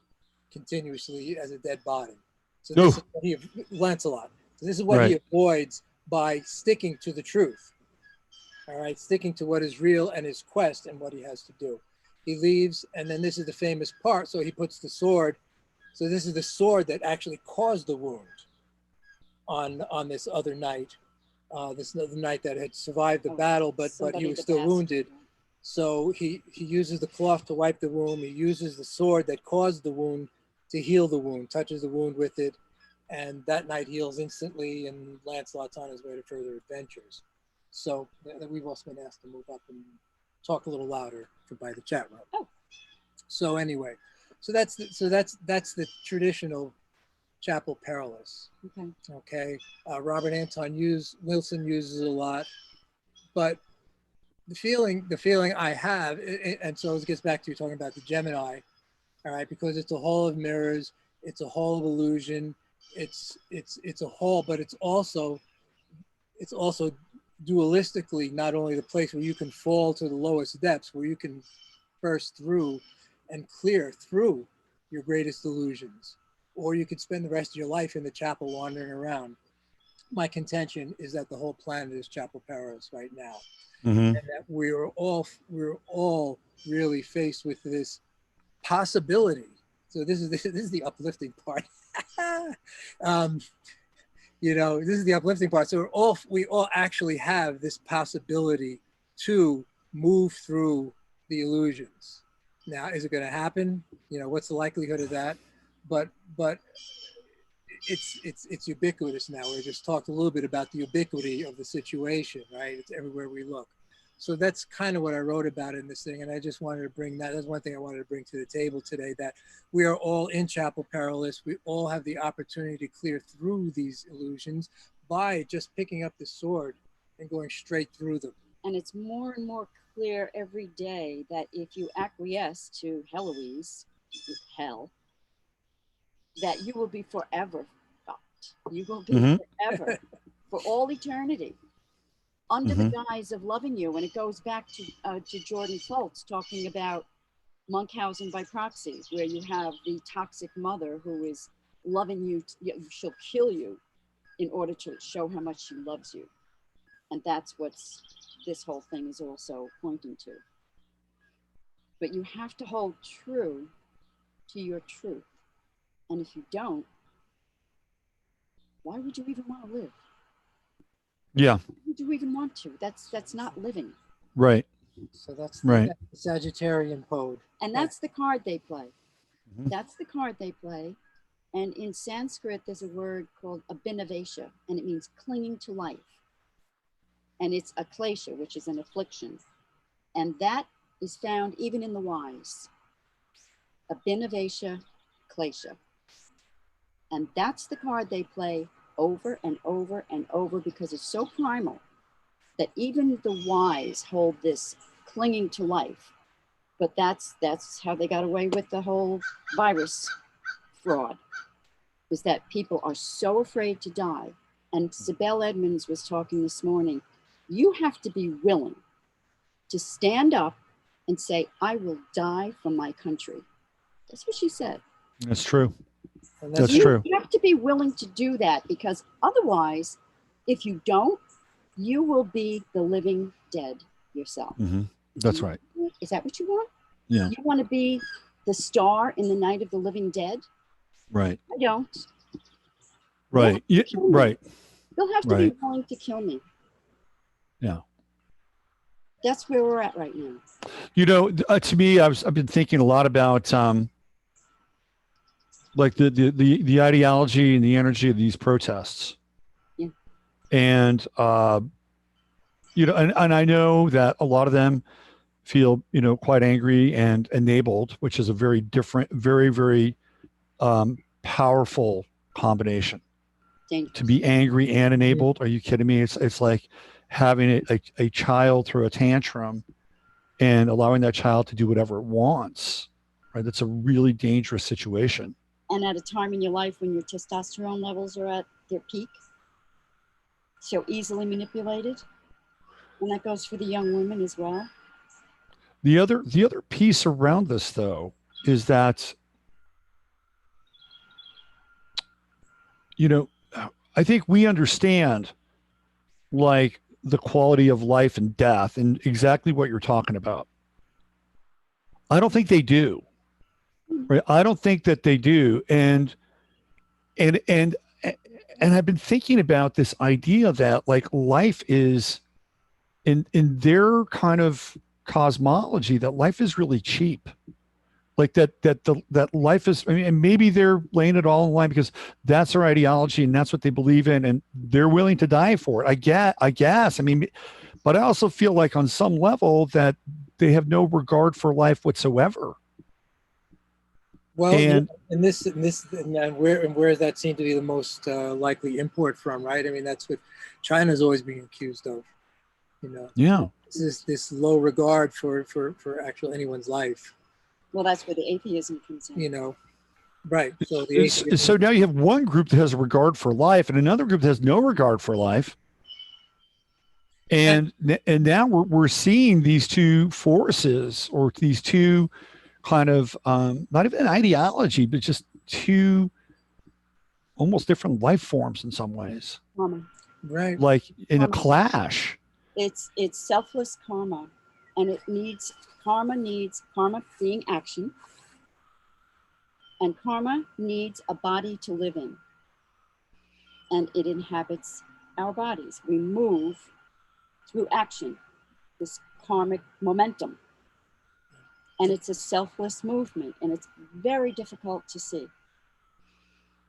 continuously as a dead body. So this is what Lancelot. So this is what he avoids by sticking to the truth. All right, sticking to what is real and his quest and what he has to do. He leaves, and then this is the famous part. So he puts the sword. So this is the sword that actually caused the wound on this other knight, this other knight that had survived the battle, but he was still wounded. So he uses the cloth to wipe the wound. He uses the sword that caused the wound to heal the wound, touches the wound with it, and that knight heals instantly, and Lancelot's on his way to further adventures. So we've also been asked to move up and talk a little louder by the chat room. Oh. So anyway, that's the traditional Chapel Perilous. Okay. Robert Anton Wilson uses it a lot, but the feeling I have, and so it gets back to you talking about the Gemini. All right, because it's a hall of mirrors, it's a hall of illusion, it's a hall, but it's also it's also dualistically not only the place where you can fall to the lowest depths, where you can burst through and clear through your greatest illusions, or you could spend the rest of your life in the chapel wandering around. My contention is that the whole planet is chapel Perils right now, and that we're all really faced with this possibility. So this is the uplifting part. You know, this is the uplifting part. So we all actually have this possibility to move through the illusions. Now, is it going to happen? You know, what's the likelihood of that? But it's ubiquitous now. We just talked a little bit about the ubiquity of the situation, right? It's everywhere we look. So that's kind of what I wrote about in this thing. And I just wanted to bring that. That's one thing I wanted to bring to the table today, that we are all in Chapel Perilous. We all have the opportunity to clear through these illusions by just picking up the sword and going straight through them. And it's more and more clear every day that if you acquiesce to Heloise, hell, that you will be forever fucked. You will be forever, for all eternity, under the guise of loving you. And it goes back to Jordan Fultz talking about Munchausen by proxy, where you have the toxic mother who is loving you. She'll kill you in order to show how much she loves you. And that's what this whole thing is also pointing to. But you have to hold true to your truth. And if you don't, why would you even want to live? Yeah. Why would you even want to? That's not living. Right. So that's right. The Sagittarian code. And that's the card they play. That's the card they play. And in Sanskrit, there's a word called abhinavesha, and it means clinging to life. And it's a klesha, which is an affliction. And that is found even in the wise. Abhinavesha, klesha. And that's the card they play over and over and over, because it's so primal that even the wise hold this clinging to life. But that's how they got away with the whole virus fraud, is that people are so afraid to die. And Sibel Edmonds was talking this morning. You have to be willing to stand up and say, I will die for my country. That's what she said. That's true. That's true. You have to be willing to do that, because otherwise, if you don't, you will be the living dead yourself. That's right. Is that what you want? Yeah. You want to be the star in the night of the living dead? Right. I don't. Right. Yeah, right. You'll have to be willing to kill me. Yeah. That's where we're at right now. You know, to me, I've been thinking a lot about like the ideology and the energy of these protests. Yeah. And you know, and I know that a lot of them feel, you know, quite angry and enabled, which is a very different, very, very powerful combination. Dangerous. To be angry and enabled. Are you kidding me? It's like having a child throw a tantrum and allowing that child to do whatever it wants, right? That's a really dangerous situation. And at a time in your life when your testosterone levels are at their peak, so easily manipulated. And that goes for the young women as well. The other piece around this, though, is that, you know, I think we understand like the quality of life and death and exactly what you're talking about. I don't think they do. Right? I don't think that they do. And I've been thinking about this idea that like life is in their kind of cosmology, that life is really cheap. Like that life is, I mean, and maybe they're laying it all in line because that's their ideology and that's what they believe in, and they're willing to die for it. I guess. I mean, but I also feel like on some level that they have no regard for life whatsoever. Well, and where does that seem to be the most likely import from, right? I mean, that's what China's always being accused of, you know. Yeah. This low regard for actual anyone's life. Well, that's where the atheism comes in. You know, right. So so now you have one group that has a regard for life and another group that has no regard for life. And now we're seeing these two forces, or these two kind of not even an ideology, but just two almost different life forms in some ways, Karma. Right. like in a Karma. clash. It's selfless karma, and it needs karma being action, and karma needs a body to live in, and it inhabits our bodies. We move through action, this karmic momentum, and it's a selfless movement, and it's very difficult to see.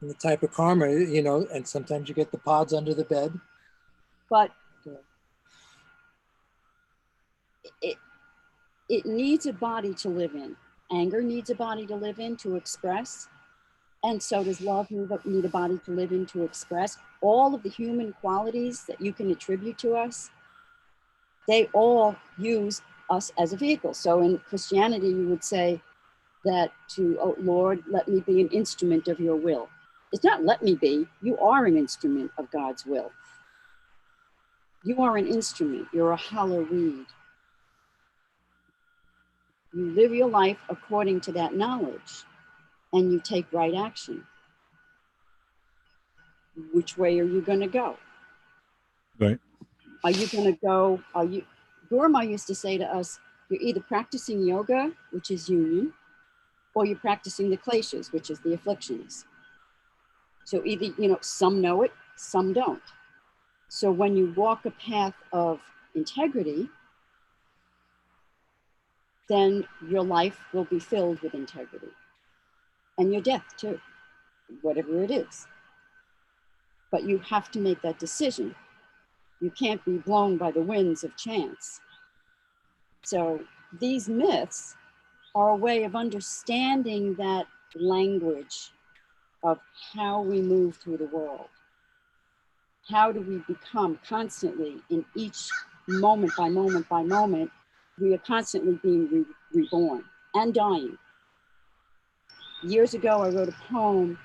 And the type of karma, you know, and sometimes you get the pods under the bed. But it needs a body to live in. Anger needs a body to live in, to express. And so does love need a body to live in, to express. All of the human qualities that you can attribute to us, they all use us as a vehicle. So in Christianity, you would say that to, oh Lord, let me be an instrument of your will. It's not let me be, you are an instrument of God's will. You are an instrument, you're a hollow reed. You live your life according to that knowledge, and you take right action. Which way are you going to go? Right. Are you going to go, Gurma used to say to us, you're either practicing yoga, which is union, or you're practicing the kleshas, which is the afflictions. So either, you know, some know it, some don't. So when you walk a path of integrity, then your life will be filled with integrity. And your death too, whatever it is. But you have to make that decision. You can't be blown by the winds of chance. So these myths are a way of understanding that language of how we move through the world. How do we become constantly, in each moment by moment by moment, we are constantly being reborn and dying. Years ago, I wrote a poem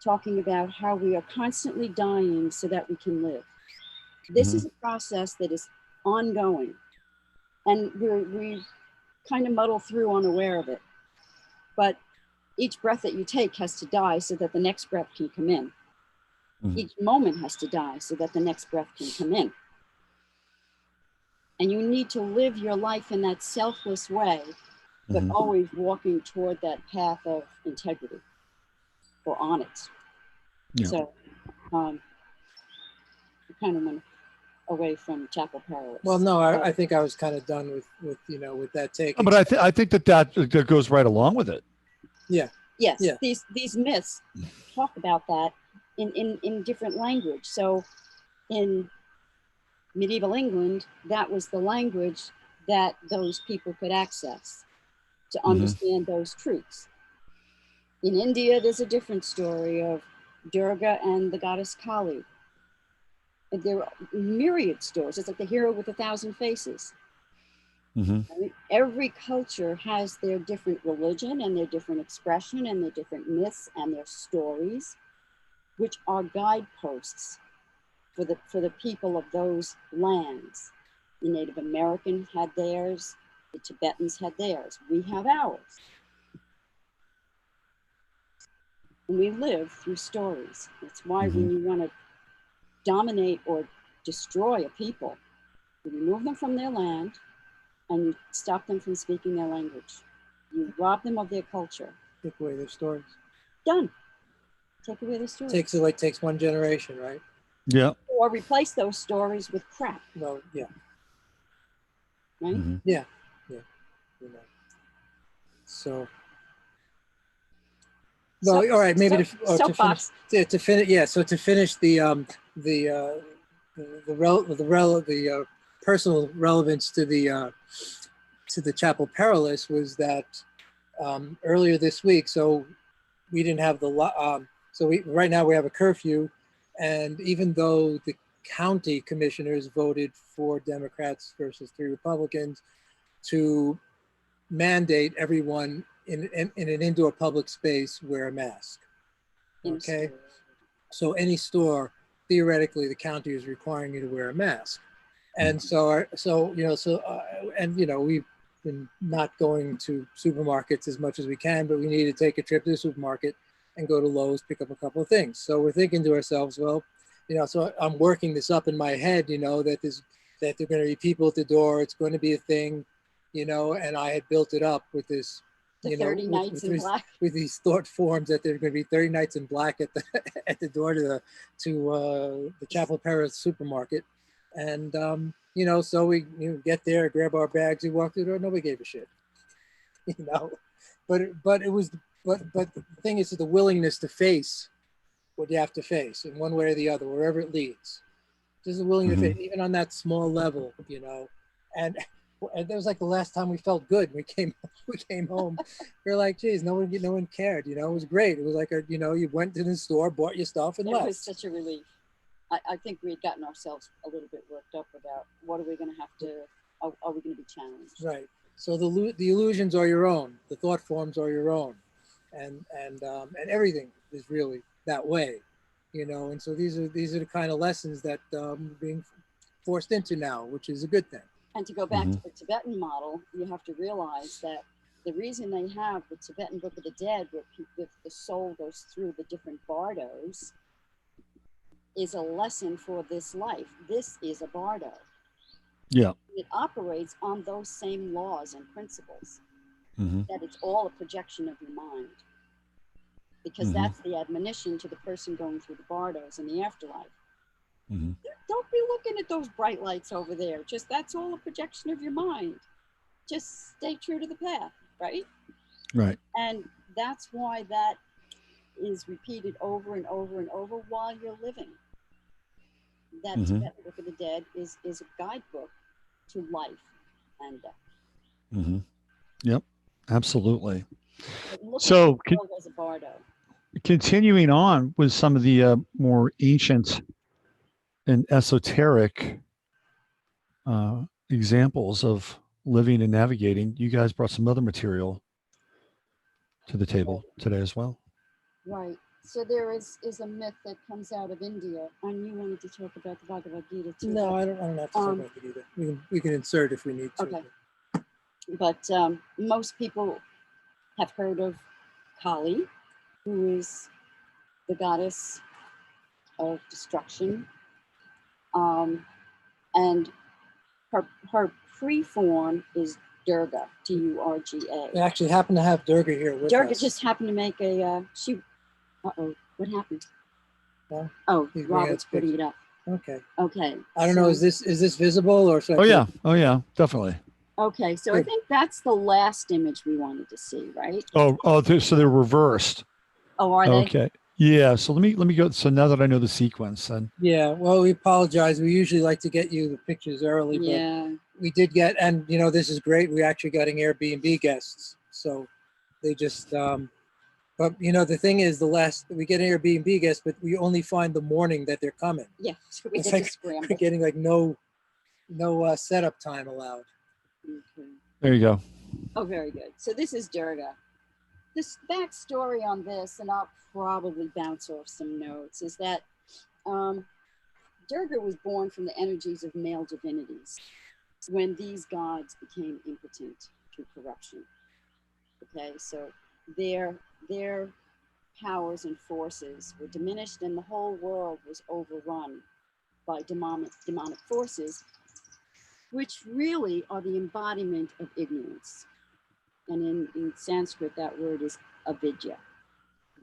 talking about how we are constantly dying so that we can live. This is a process that is ongoing, and we kind of muddle through unaware of it. But each breath that you take has to die so that the next breath can come in. Each moment has to die so that the next breath can come in. And you need to live your life in that selfless way, but always walking toward that path of integrity, or on it. Yeah. So I kind of went away from Chapel Perilous. Well, no, I think I was kind of done with you know, with that take. But I think that goes right along with it. Yeah. Yes, Yeah. These myths talk about that in different language. So in medieval England, that was the language that those people could access to understand those truths. In India, there's a different story of Durga and the goddess Kali. And there are myriad stories. It's like the hero with 1,000 faces. Right? Every culture has their different religion and their different expression and their different myths and their stories, which are guideposts for the people of those lands. The Native Americans had theirs, the Tibetans had theirs, we have ours. And we live through stories. That's why when you want to dominate or destroy a people, you remove them from their land and you stop them from speaking their language. You rob them of their culture. Take away their stories. Done. Take away their stories. Takes one generation, right? Yeah. Or replace those stories with crap. Well, yeah. Right? Yeah. You know. So. No, all right. Maybe to finish. Yeah. So to finish the personal relevance to the Chapel Perilous was that earlier this week. So we didn't have right now we have a curfew, and even though the county commissioners voted 4 Democrats versus 3 Republicans to mandate everyone in an indoor public space wear a mask. Okay, so any store, theoretically, the county is requiring you to wear a mask. And and we've been not going to supermarkets as much as we can, but we need to take a trip to the supermarket and go to Lowe's, pick up a couple of things. So we're thinking to ourselves, well, so I'm working this up in my head, that there are going to be people at the door. It's going to be a thing, and I had built it up with this, The 30 nights in black. with these thought forms that there are going to be 30 nights in black at the at the door to the Chapel Perils supermarket. And, so we get there, grab our bags, we walk through the door, nobody gave a shit, but the thing is the willingness to face what you have to face in one way or the other, wherever it leads. Just a willingness to face, even on that small level, and that was like the last time we felt good. We came home. We were like, geez, no one cared. It was great. It was like you went to the store, bought your stuff, and left. It was such a relief. I think we had gotten ourselves a little bit worked up about what are we going to have to. Are we going to be challenged? Right. So the illusions are your own. The thought forms are your own, and everything is really that way, And so these are the kind of lessons that we're being forced into now, which is a good thing. And to go back to the Tibetan model, you have to realize that the reason they have the Tibetan Book of the Dead, where the soul goes through the different bardos, is a lesson for this life. This is a bardo. Yeah. It operates on those same laws and principles, that it's all a projection of your mind. Because that's the admonition to the person going through the bardos in the afterlife. Don't be looking at those bright lights over there. Just that's all a projection of your mind. Just stay true to the path, right? Right. And that's why that is repeated over and over and over while you're living. That Tibetan Book of the Dead is a guidebook to life and death. Yep, absolutely. So as a bardo. Continuing on with some of the more ancient and esoteric examples of living and navigating, you guys brought some other material to the table today as well. Right. So there is a myth that comes out of India, and you wanted to talk about the Bhagavad Gita too. No, I don't have to talk about the Gita. We can insert if we need to. Okay. But most people have heard of Kali, who is the goddess of destruction, and her pre-form is Durga, Durga. We actually happen to have Durga here with Durga us. just happened to make a what happened? No? Oh, Robert's putting it up. Okay. I don't know. Is this visible or? Oh yeah, definitely. Okay, so I think that's the last image we wanted to see, right? So they're reversed. Oh, are they? Okay. Yeah. So let me go. So now that I know the sequence, then. Yeah. Well, we apologize. We usually like to get you the pictures early, but we did get, and this is great. We actually got an Airbnb guests, so they just. But the thing is, we get an Airbnb guest, but we only find the morning that they're coming. Yeah, so we it's get to scramble. We're getting like no setup time allowed. Okay. There you go. Oh, very good. So this is Durga. This backstory on this, and I'll probably bounce off some notes, is that Durga was born from the energies of male divinities when these gods became impotent through corruption. Okay, so their powers and forces were diminished, and the whole world was overrun by demonic forces, which really are the embodiment of ignorance. And in Sanskrit, that word is avidya.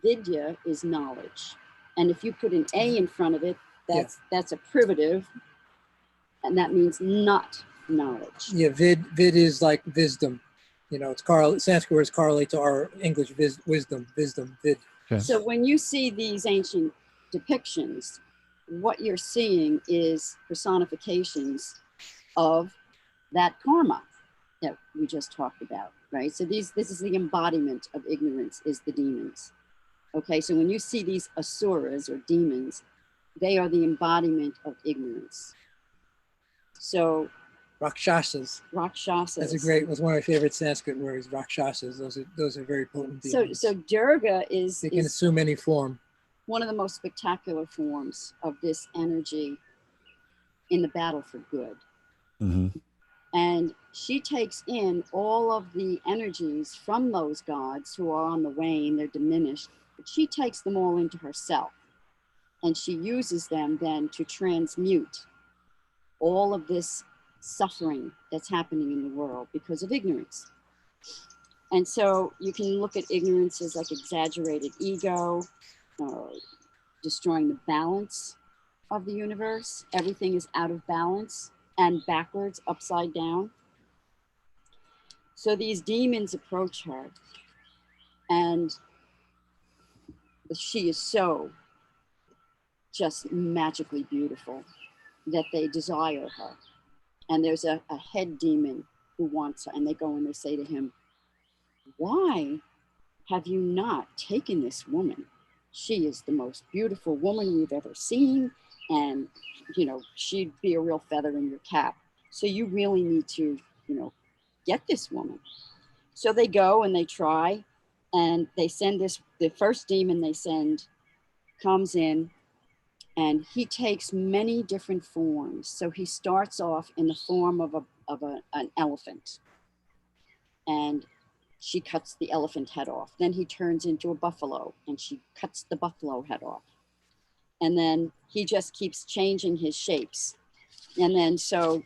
Vidya is knowledge. And if you put an A in front of it, that's a privative, and that means not knowledge. Yeah, vid is like wisdom. It's Sanskrit words correlate to our English wisdom, vid. Okay. So when you see these ancient depictions, what you're seeing is personifications of that karma that we just talked about, right? So this is the embodiment of ignorance, is the demons. Okay, so when you see these asuras or demons, they are the embodiment of ignorance. So Rakshasas. That's one of my favorite Sanskrit words, Rakshasas. Those are very potent demons. So Durga they can assume any form. One of the most spectacular forms of this energy in the battle for good. Hmm. And she takes in all of the energies from those gods who are on the wane, they're diminished, but she takes them all into herself. And she uses them then to transmute all of this suffering that's happening in the world because of ignorance. And so you can look at ignorance as like exaggerated ego, destroying the balance of the universe. Everything is out of balance and backwards, upside down. So these demons approach her, and she is so just magically beautiful that they desire her. And there's a head demon who wants her, and they go and they say to him, "Why have you not taken this woman? She is the most beautiful woman we've ever seen, and she'd be a real feather in your cap. So you really need to, get this woman." So they go and they try, and they send the first demon they send comes in, and he takes many different forms. So he starts off in the form of an elephant, and she cuts the elephant head off. Then he turns into a buffalo, and she cuts the buffalo head off. And then he just keeps changing his shapes. And then so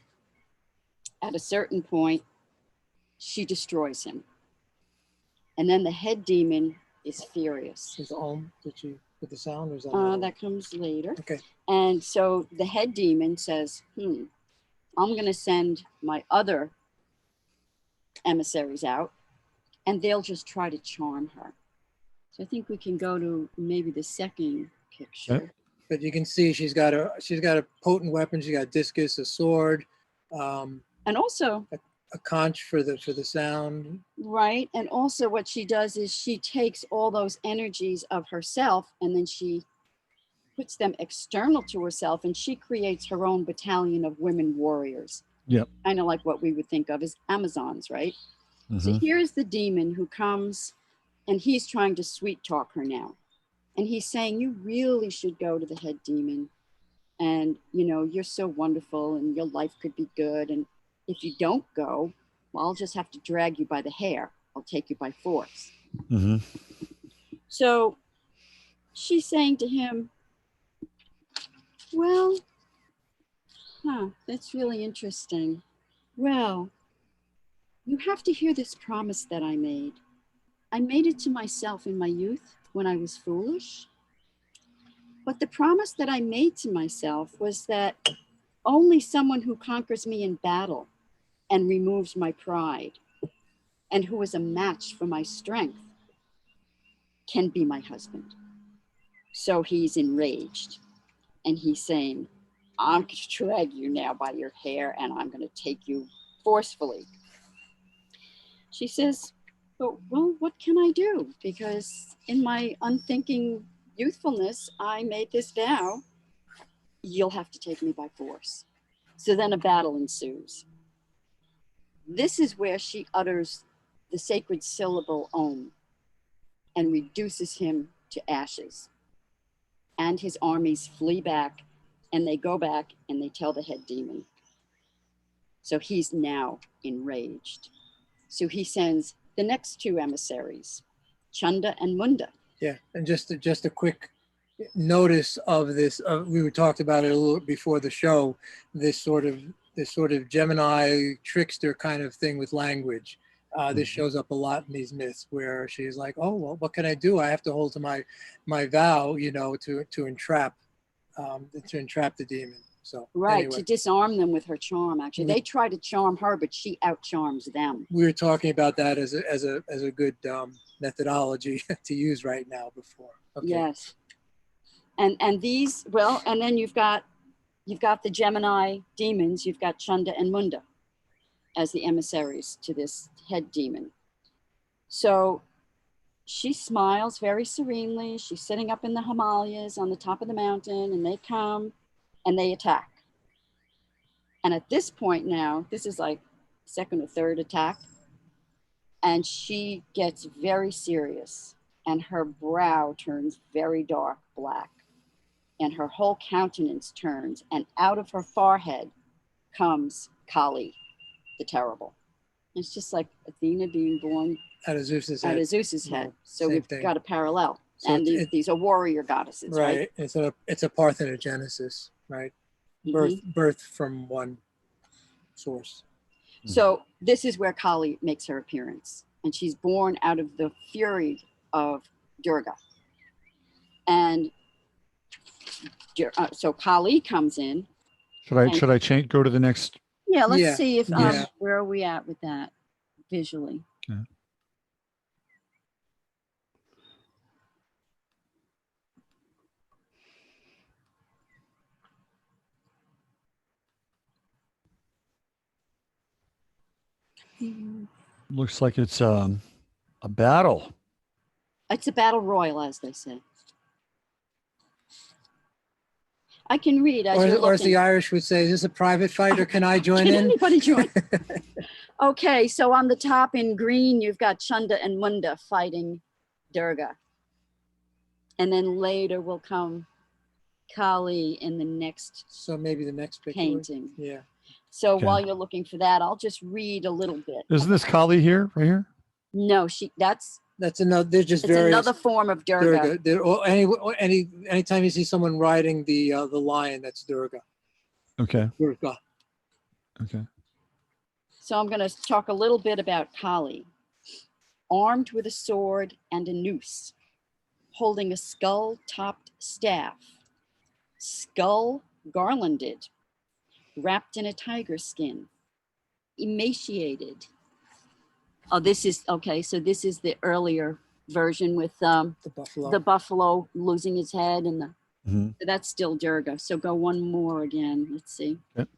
at a certain point, she destroys him. And then the head demon is furious. Is the Om, did she put the sound, or is that? That comes later. Okay. And so the head demon says, I'm going to send my other emissaries out, and they'll just try to charm her. So I think we can go to maybe the second picture. Yep. But you can see she's got a potent weapon. She's got a discus, a sword, and also a conch for the sound. Right. And also what she does is she takes all those energies of herself, and then she puts them external to herself, and she creates her own battalion of women warriors. Yep. Kind of like what we would think of as Amazons, right? Mm-hmm. So here's the demon who comes, and he's trying to sweet talk her now. And he's saying, you really should go to the head demon. And, you're so wonderful, and your life could be good. And if you don't go, well, I'll just have to drag you by the hair. I'll take you by force. Mm-hmm. So she's saying to him, well, that's really interesting. Well, you have to hear this promise that I made. I made it to myself in my youth when I was foolish. But the promise that I made to myself was that only someone who conquers me in battle and removes my pride, and who is a match for my strength, can be my husband. So he's enraged, and he's saying, I'm going to drag you now by your hair, and I'm going to take you forcefully. She says, well, what can I do? Because in my unthinking youthfulness, I made this vow. You'll have to take me by force. So then a battle ensues. This is where she utters the sacred syllable Om and reduces him to ashes. And his armies flee back, and they go back and they tell the head demon. So he's now enraged. So he sends the next two emissaries, Chunda and Munda. Yeah, and just a quick notice of this. We talked about it a little before the show. This sort of Gemini trickster kind of thing with language. This shows up a lot in these myths, where she's like, "Oh well, what can I do? I have to hold to my vow, to entrap the demon." So Right, anyway. to disarm them with her charm. Actually, they try to charm her, but she outcharms them. We were talking about that as a good methodology to use right now. Before. Okay. Yes, and these, well, and then you've got the Gemini demons. You've got Chunda and Munda as the emissaries to this head demon. So she smiles very serenely. She's sitting up in the Himalayas on the top of the mountain, and they come and they attack. And at this point now, this is like second or third attack, and she gets very serious, and her brow turns very dark black, and her whole countenance turns, and out of her forehead comes Kali, the terrible. It's just like Athena being born Out of Zeus's out head. of Zeus's head. Well, So same we've thing. got a parallel. So And these are warrior goddesses, right? Right. It's a parthenogenesis, right? Birth from one source. So this is where Kali makes her appearance. And she's born out of the fury of Durga. And so Kali comes in. Should I change? Go to the next. Yeah, let's see if Yeah. where are we at with that visually. Okay. Looks like it's a battle. It's a battle royal, as they say. I can read as you're Or as the looking. Irish would say, is this a private fight or can I join Can in? anybody join? Okay, so on the top in green, you've got Chunda and Munda fighting Durga. And then later will come Kali in the next So maybe the next picture. painting. Yeah. So Okay. while you're looking for that, I'll just read a little bit. Isn't this Kali here, right here? No, That's another. There's just it's various. another form of Durga. Anytime you see someone riding the lion, that's Durga. Okay. Durga. Okay. So I'm going to talk a little bit about Kali. Armed with a sword and a noose, holding a skull-topped staff, skull garlanded, wrapped in a tiger skin, emaciated. Oh, this is, okay, so this is the earlier version with The buffalo. the buffalo losing his head and the, Mhm. that's still Durga. So go one more again, let's see. Yep.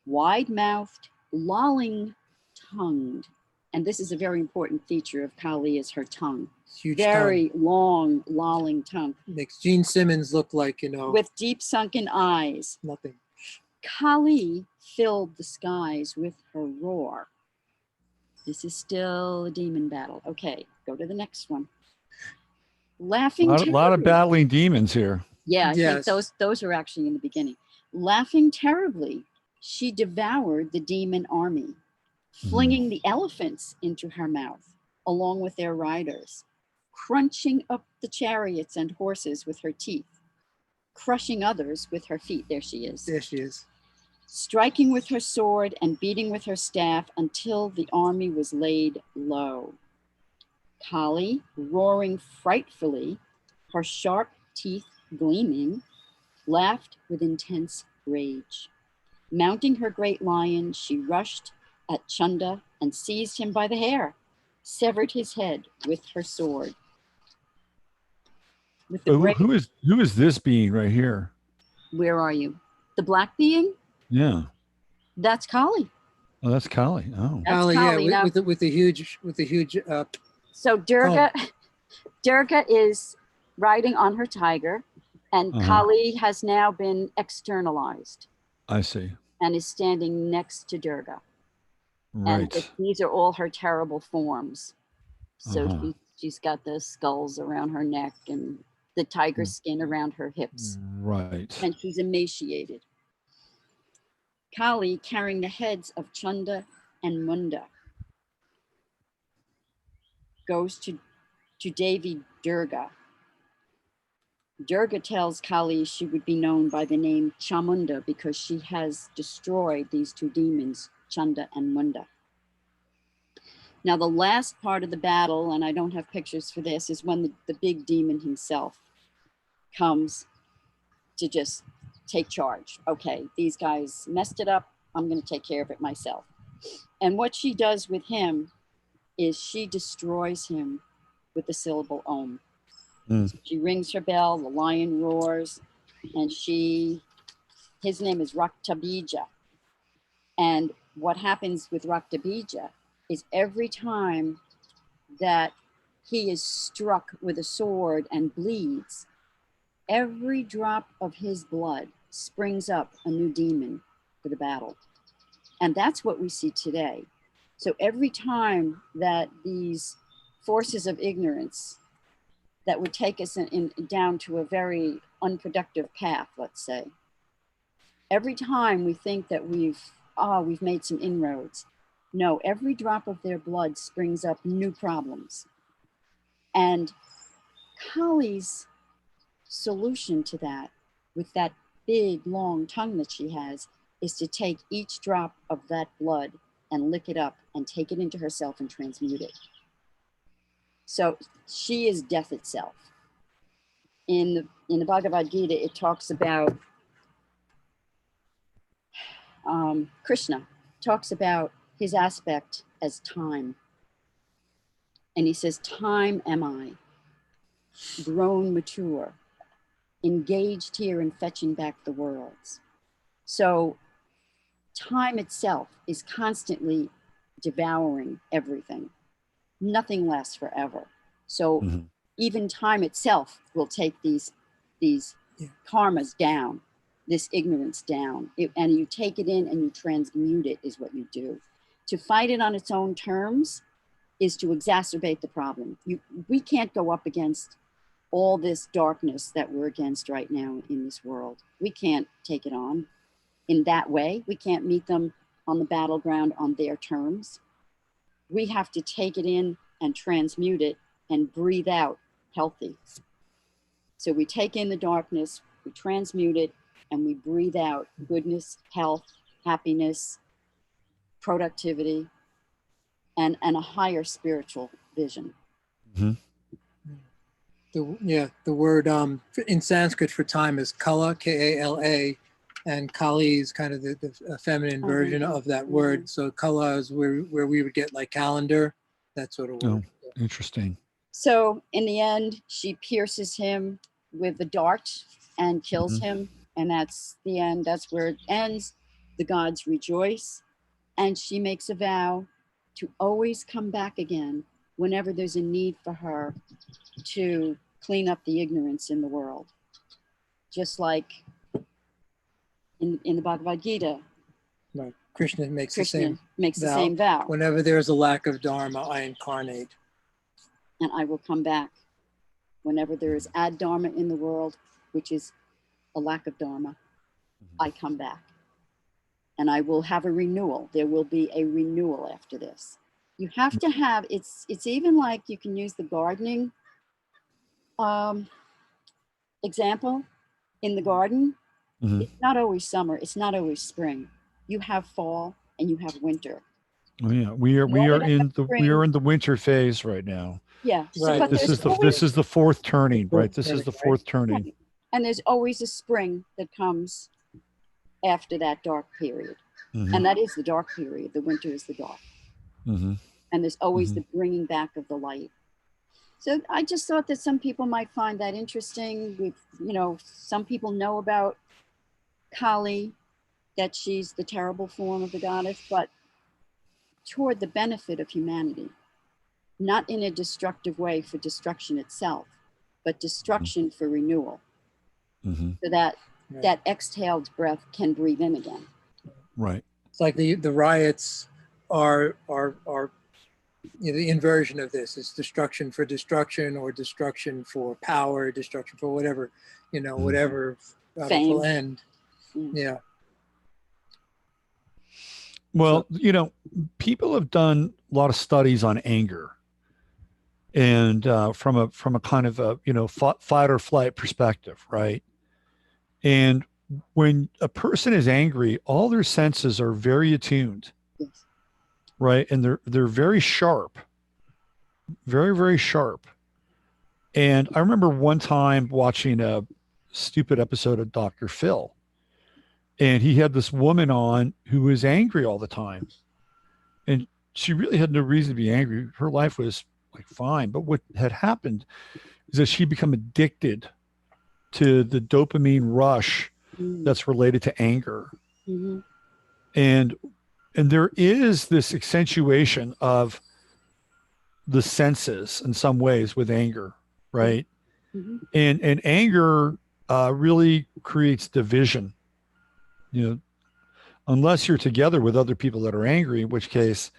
Wide-mouthed, lolling-tongued. And this is a very important feature of Kali is her tongue. Huge Very long, lolling tongue. Makes Gene Simmons look like, With deep sunken eyes. nothing. Kali filled the skies with her roar. This is still a demon battle. Okay, go to the next one. Laughing A lot of terribly. battling demons here. Yeah, I Yes. think those are actually in the beginning. Laughing terribly, she devoured the demon army, flinging the elephants into her mouth, along with their riders, crunching up the chariots and horses with her teeth, crushing others with her feet. There she is. There she is. Striking with her sword and beating with her staff until the army was laid low. Kali, roaring frightfully, her sharp teeth gleaming, laughed with intense rage. Mounting her great lion, she rushed at Chunda and seized him by the hair, severed his head with her sword. With the Who is this being right here? Where are you? The black being? Yeah. That's Kali. Oh, that's Kali. Oh. That's Kali, Kali. Now- with the huge So Durga is riding on her tiger, and Kali has now been externalized I see. and is standing next to Durga. Right. And these are all her terrible forms. So Uh-huh. she's got the skulls around her neck and the tiger skin around her hips, Right. and she's emaciated. Kali carrying the heads of Chunda and Munda goes to Devi Durga. Durga tells Kali she would be known by the name Chamunda because she has destroyed these two demons, Chunda and Munda. Now, the last part of the battle, and I don't have pictures for this, is when the big demon himself comes to just take charge. Okay, these guys messed it up. I'm going to take care of it myself. And what she does with him is she destroys him with the syllable Om. So she rings her bell, the lion roars, and his name is Raktabija. And what happens with Raktabija is every time that he is struck with a sword and bleeds, every drop of his blood springs up a new demon for the battle. And that's what we see today. So every time that these forces of ignorance that would take us down to a very unproductive path, let's say, Every time we think that we've made some inroads, no, every drop of their blood springs up new problems. And Kali's solution to that, with that big long tongue that she has, is to take each drop of that blood and lick it up and take it into herself and transmute it. So she is death itself. In the Bhagavad Gita, it talks about Krishna talks about his aspect as time. And he says, time am I, grown mature, engaged here in fetching back the worlds. So time itself is constantly devouring everything. Nothing lasts forever. So even time itself will take these karmas down, this ignorance down. And you take it in and you transmute it is what you do. To fight it on its own terms is to exacerbate the problem. We can't go up against all this darkness that we're against right now in this world. We can't take it on in that way. We can't meet them on the battleground on their terms. We have to take it in and transmute it and breathe out healthy. So we take in the darkness, we transmute it, and we breathe out goodness, health, happiness, productivity, and a higher spiritual vision. The word in Sanskrit for time is kala, K-A-L-A, and Kali is kind of the feminine version of that word. So kala is where we would get like calendar, that sort of word. Oh, interesting. So in the end, she pierces him with the dart and kills him. And that's the end. That's where it ends. The gods rejoice. And she makes a vow to always come back again whenever there's a need for her to clean up the ignorance in the world. Just like in the Bhagavad Gita. Right. Krishna makes the same vow. Whenever there's a lack of dharma, I incarnate. And I will come back. Whenever there is ad dharma in the world, which is a lack of dharma, I come back. And I will have a renewal. There will be a renewal after this. You have to have, it's even like you can use the gardening example. In the garden, it's not always summer, it's not always spring. You have fall and you have winter. Oh yeah, we are in the winter phase right now. Yeah, right. But this is the fourth turning, right? This is the fourth turning. Right. And there's always a spring that comes after that dark period. And that is the dark period. The winter is the dark. And there's always the bringing back of the light. So I just thought that some people might find that interesting. Some people know about Kali, that she's the terrible form of the goddess, but toward the benefit of humanity, not in a destructive way for destruction itself, but destruction for renewal. So that that exhaled breath can breathe in again. Right. It's like the riots are the inversion of this. It's destruction for destruction, or destruction for power, destruction for whatever, whatever will end. Yeah. Well, people have done a lot of studies on anger, and from a kind of a fight or flight perspective, right? And when a person is angry, all their senses are very attuned, right? And they're very sharp, very, very sharp. And I remember one time watching a stupid episode of Dr. Phil, and he had this woman on who was angry all the time. And she really had no reason to be angry. Her life was like fine. But what had happened is that she become addicted to the dopamine rush that's related to anger. And there is this accentuation of the senses in some ways with anger, right? And anger really creates division. Unless you're together with other people that are angry, in which case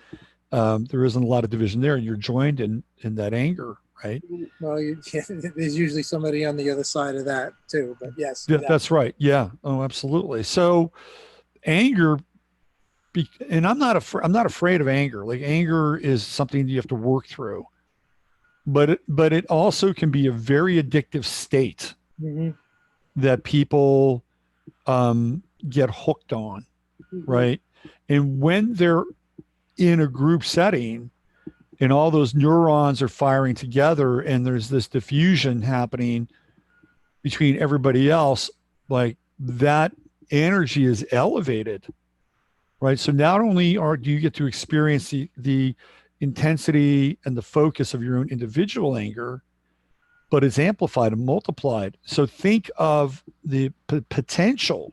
there isn't a lot of division there, and you're joined in that anger, right? Well, there's usually somebody on the other side of that too, but yes. Yeah, that's right. Yeah. Oh, absolutely. So anger, and I'm not afraid of anger. Like anger is something you have to work through, but it also can be a very addictive state Mm-hmm. that people get hooked on, right? And when they're in a group setting and all those neurons are firing together and there's this diffusion happening between everybody else, like that energy is elevated, right? So not only do you get to experience the intensity and the focus of your own individual anger, but it's amplified and multiplied. So think of the potential,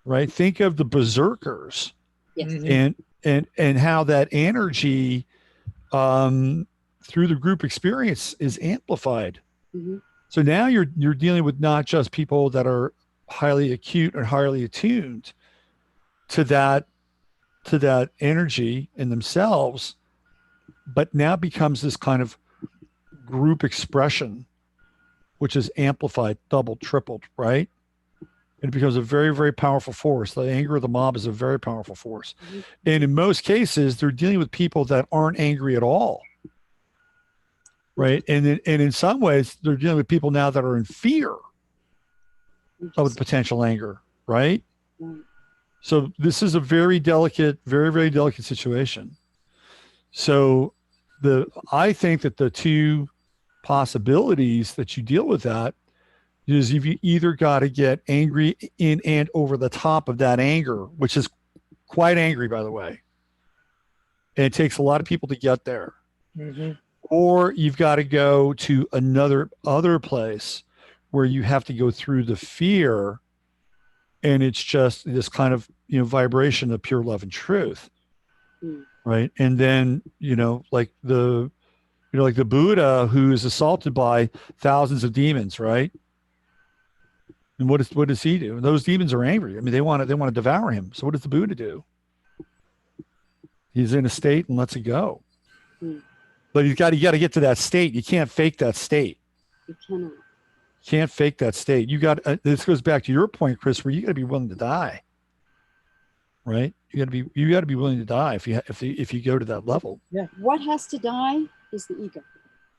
right? Think of the berserkers. Yes. Mm-hmm. And how that energy through the group experience is amplified. Mm-hmm. So now you're dealing with not just people that are highly acute or highly attuned to that energy in themselves, but now becomes this kind of group expression, which is amplified, doubled, tripled, right? And it becomes a very, very powerful force. The anger of the mob is a very powerful force. Mm-hmm. And in most cases, they're dealing with people that aren't angry at all. Right. And in some ways, they're dealing with people now that are in fear of the potential anger. Right. Right. So this is a very delicate, very, very delicate situation. So I think that the two possibilities that you deal with that is you either got to get angry in and over the top of that anger, which is quite angry, by the way. And it takes a lot of people to get there. Mm-hmm. Or you've got to go to other place where you have to go through the fear, and it's just this kind of vibration of pure love and truth, right? And then like the Buddha who is assaulted by thousands of demons, right? And what does he do? And those demons are angry. I mean, they want to devour him. So what does the Buddha do? He's in a state and lets it go. But you got to get to that state. You can't fake that state. You cannot. Can't fake that state. You got this goes back to your point, Chris, where you got to be willing to die. Right? You got to be willing to die if you go to that level. Yeah. What has to die is the ego.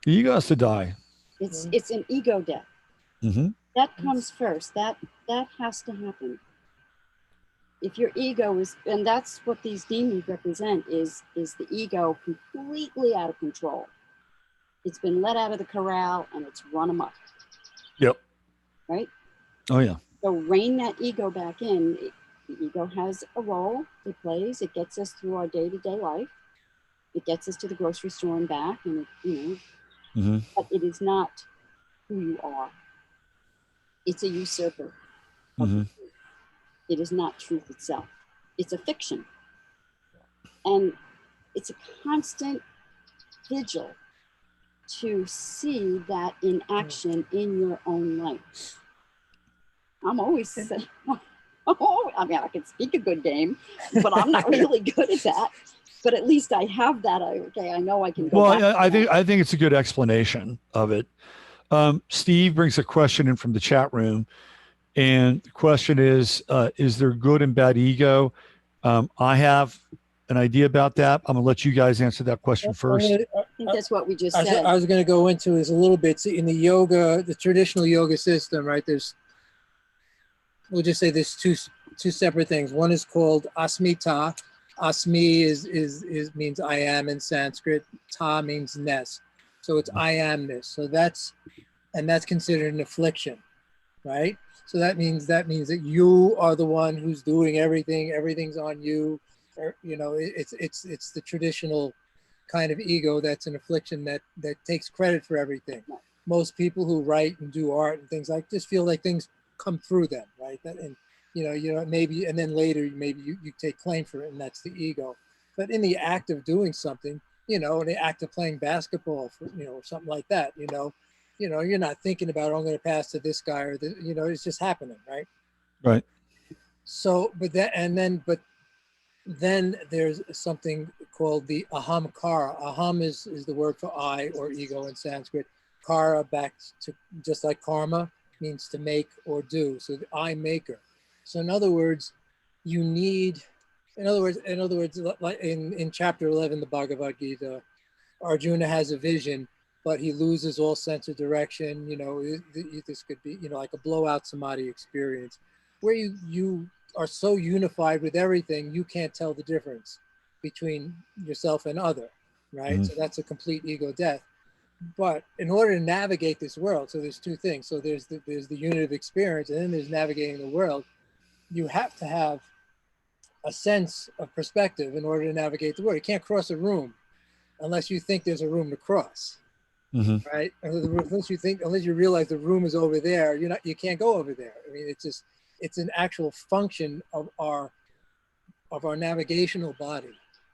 The ego has to die. It's an ego death. Mm-hmm. That comes first. That has to happen. If your ego is, and that's what these demons represent, is the ego completely out of control. It's been let out of the corral and it's run amok. Yep. Right? Oh yeah. So rein that ego back in. The ego has a role it plays. It gets us through our day-to-day life. It gets us to the grocery store and back, and Mm-hmm. but it is not who you are. It's a usurper. Mm-hmm. It is not truth itself. It's a fiction. And it's a constant vigil to see that in action in your own life. I'm always saying, I mean, I can speak a good game, but I'm not really good at that. But at least I have that. I know I can go back. Well, I think it's a good explanation of it. Steve brings a question in from the chat room. And the question is there good and bad ego? I have an idea about that. I'm going to let you guys answer that question first. I think that's what we just said. I was going to go into is a little bit in the yoga, the traditional yoga system, right? We'll just say there's two separate things. One is called asmita. Asmi is means I am in Sanskrit. Ta means ness. So it's I amness. So that's considered an affliction, right? So that means that you are the one who's doing everything. Everything's on you. Or, it's the traditional kind of ego that's an affliction that takes credit for everything. Most people who write and do art and things like just feel like things come through them, right? Maybe, and then later maybe you take claim for it, and that's the ego. But in the act of doing something, in the act of playing basketball, or something like that, you're not thinking about, I'm going to pass to this guy or it's just happening, right? Right. So, but then there's something called the ahamkara. Aham is the word for I or ego in Sanskrit. Kara, back to just like karma, means to make or do. So the I maker. So in other words, you need, in other words, like in chapter 11, the Bhagavad Gita, Arjuna has a vision, but he loses all sense of direction. You know, this could be, you know, like a blowout samadhi experience, where you are so unified with everything, you can't tell the difference between yourself and other, right? So that's a complete ego death. But in order to navigate this world, so there's two things. So there's the unit of experience, and then there's navigating the world. You have to have a sense of perspective in order to navigate the world. You can't cross a room unless you think there's a room to cross, right? Unless you realize the room is over there, you can't go over there. I mean, it's an actual function of our navigational body.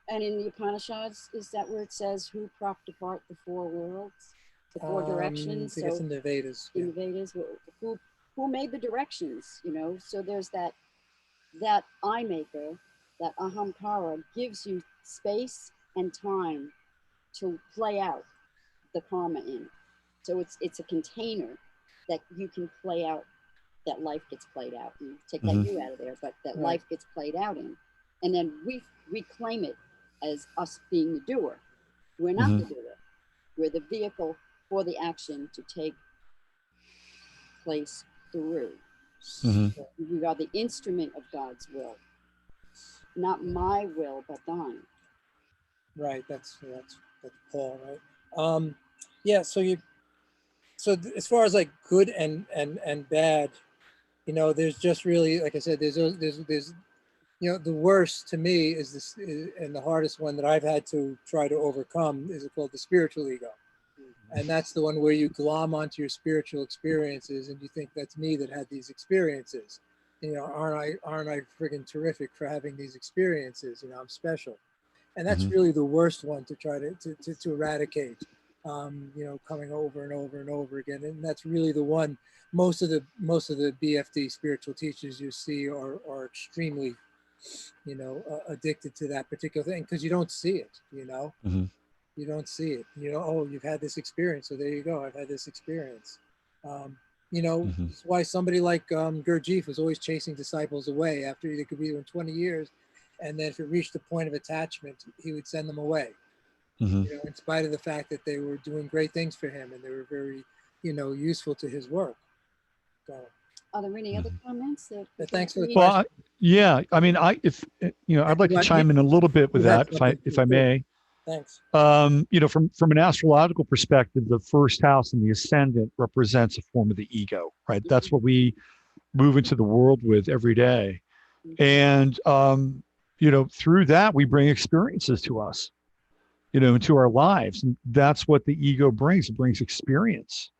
And in the Upanishads, is that where it says who propped apart the four worlds, the four directions? I think it's in the Vedas. In the Vedas, who made the directions? You know, so there's that I maker, that ahamkara gives you space and time to play out the karma in. So it's a container that you can play out, that life gets played out. You take that you out of there, but that life gets played out in. And then we claim it as us being the doer. We're not the doer. We're the vehicle for the action to take place through. We are the instrument of God's will. Not my will, but thine. Right, that's Paul, right? Yeah, so as far as like good and bad, you know, there's just really, like I said, there's you know, the worst to me is this, and the hardest one that I've had to try to overcome is called the spiritual ego. And that's the one where you glom onto your spiritual experiences and you think that's me that had these experiences. You know, aren't I friggin' terrific for having these experiences? You know, I'm special. And that's really the worst one to try to eradicate, you know, coming over and over and over again. And that's really the one most of the BFD spiritual teachers you see are extremely, you know, addicted to that particular thing, because you don't see it, you know. You don't see it. You know, oh, you've had this experience, so there you go. I've had this experience. You know, that's why somebody like Gurdjieff was always chasing disciples away after they could be doing 20 years. And then if it reached a point of attachment, he would send them away, you know, in spite of the fact that they were doing great things for him and they were very, you know, useful to his work. So, are there any other comments? Thanks for the question. Well, yeah, I mean, if you know, I'd like to chime in a little bit with that, if I may. Thanks. You know, from an astrological perspective, the first house in the ascendant represents a form of the ego, right? That's what we move into the world with every day. And, you know, through that, we bring experiences to us, you know, into our lives. And that's what the ego brings. It brings experience.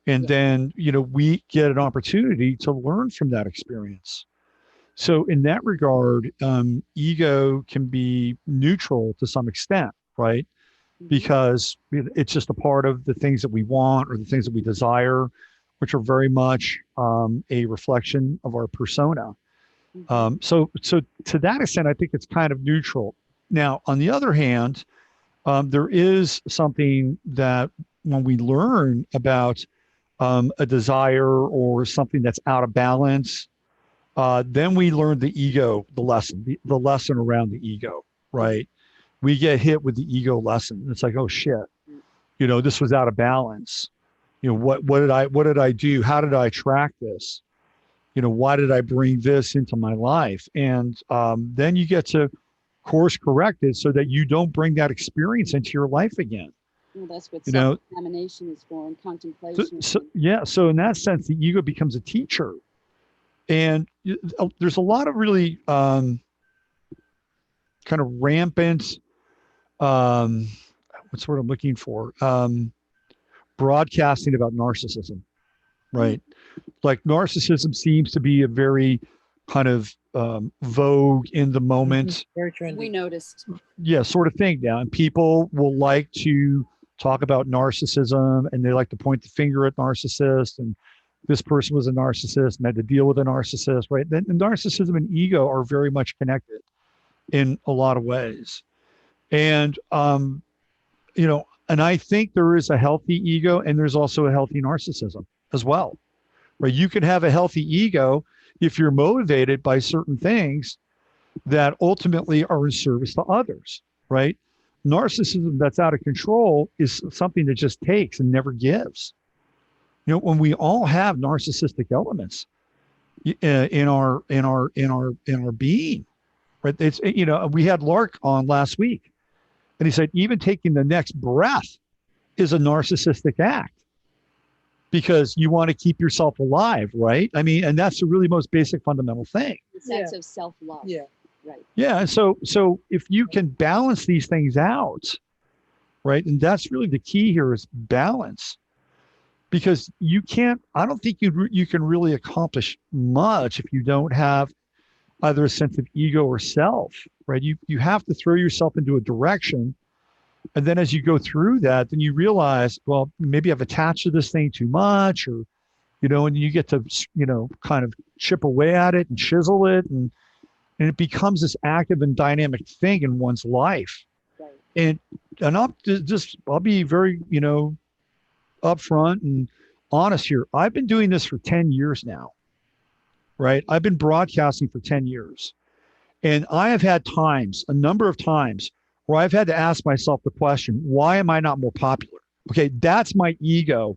And then, you know, we get an opportunity to learn from that experience. So in that regard, ego can be neutral to some extent, right? Because it's just a part of the things that we want or the things that we desire, which are very much a reflection of our persona. So to that extent, I think it's kind of neutral. Now, on the other hand, there is something that when we learn about a desire or something that's out of balance, then we learn the ego, the lesson around the ego, right? We get hit with the ego lesson. It's like, oh shit, you know, this was out of balance. You know, what did I do? How did I attract this? You know, why did I bring this into my life? And then you get to course correct it so that you don't bring that experience into your life again. Well, that's what self examination is for, and contemplation. So in that sense, the ego becomes a teacher. And there's a lot of really kind of rampant, what's the word I'm looking for? Broadcasting about narcissism, right? Like narcissism seems to be a very kind of vogue in the moment. Very trendy. We noticed. Yeah, sort of thing now. And people will like to talk about narcissism and they like to point the finger at narcissists, and this person was a narcissist and had to deal with a narcissist, right? Then narcissism and ego are very much connected. in a lot of ways. And, and I think there is a healthy ego and there's also a healthy narcissism as well, right? You can have a healthy ego if you're motivated by certain things that ultimately are in service to others, right? Narcissism that's out of control is something that just takes and never gives. When we all have narcissistic elements in our being, right? It's, we had Lark on last week, and he said even taking the next breath is a narcissistic act because you want to keep yourself alive, right? I mean, and that's the really most basic fundamental thing. The sense of self-love. Yeah. Right. Yeah. And so if you can balance these things out, right? And that's really the key here is balance, because I don't think you can really accomplish much if you don't have either a sense of ego or self, right? You have to throw yourself into a direction. And then as you go through that, then you realize, well, maybe I've attached to this thing too much, or, and you get to, kind of chip away at it and chisel it. And it becomes this active and dynamic thing in one's life. Right. And I'll be very, upfront and honest here. I've been doing this for 10 years now, right? I've been broadcasting for 10 years. And I have had a number of times where I've had to ask myself the question, why am I not more popular? Okay, that's my ego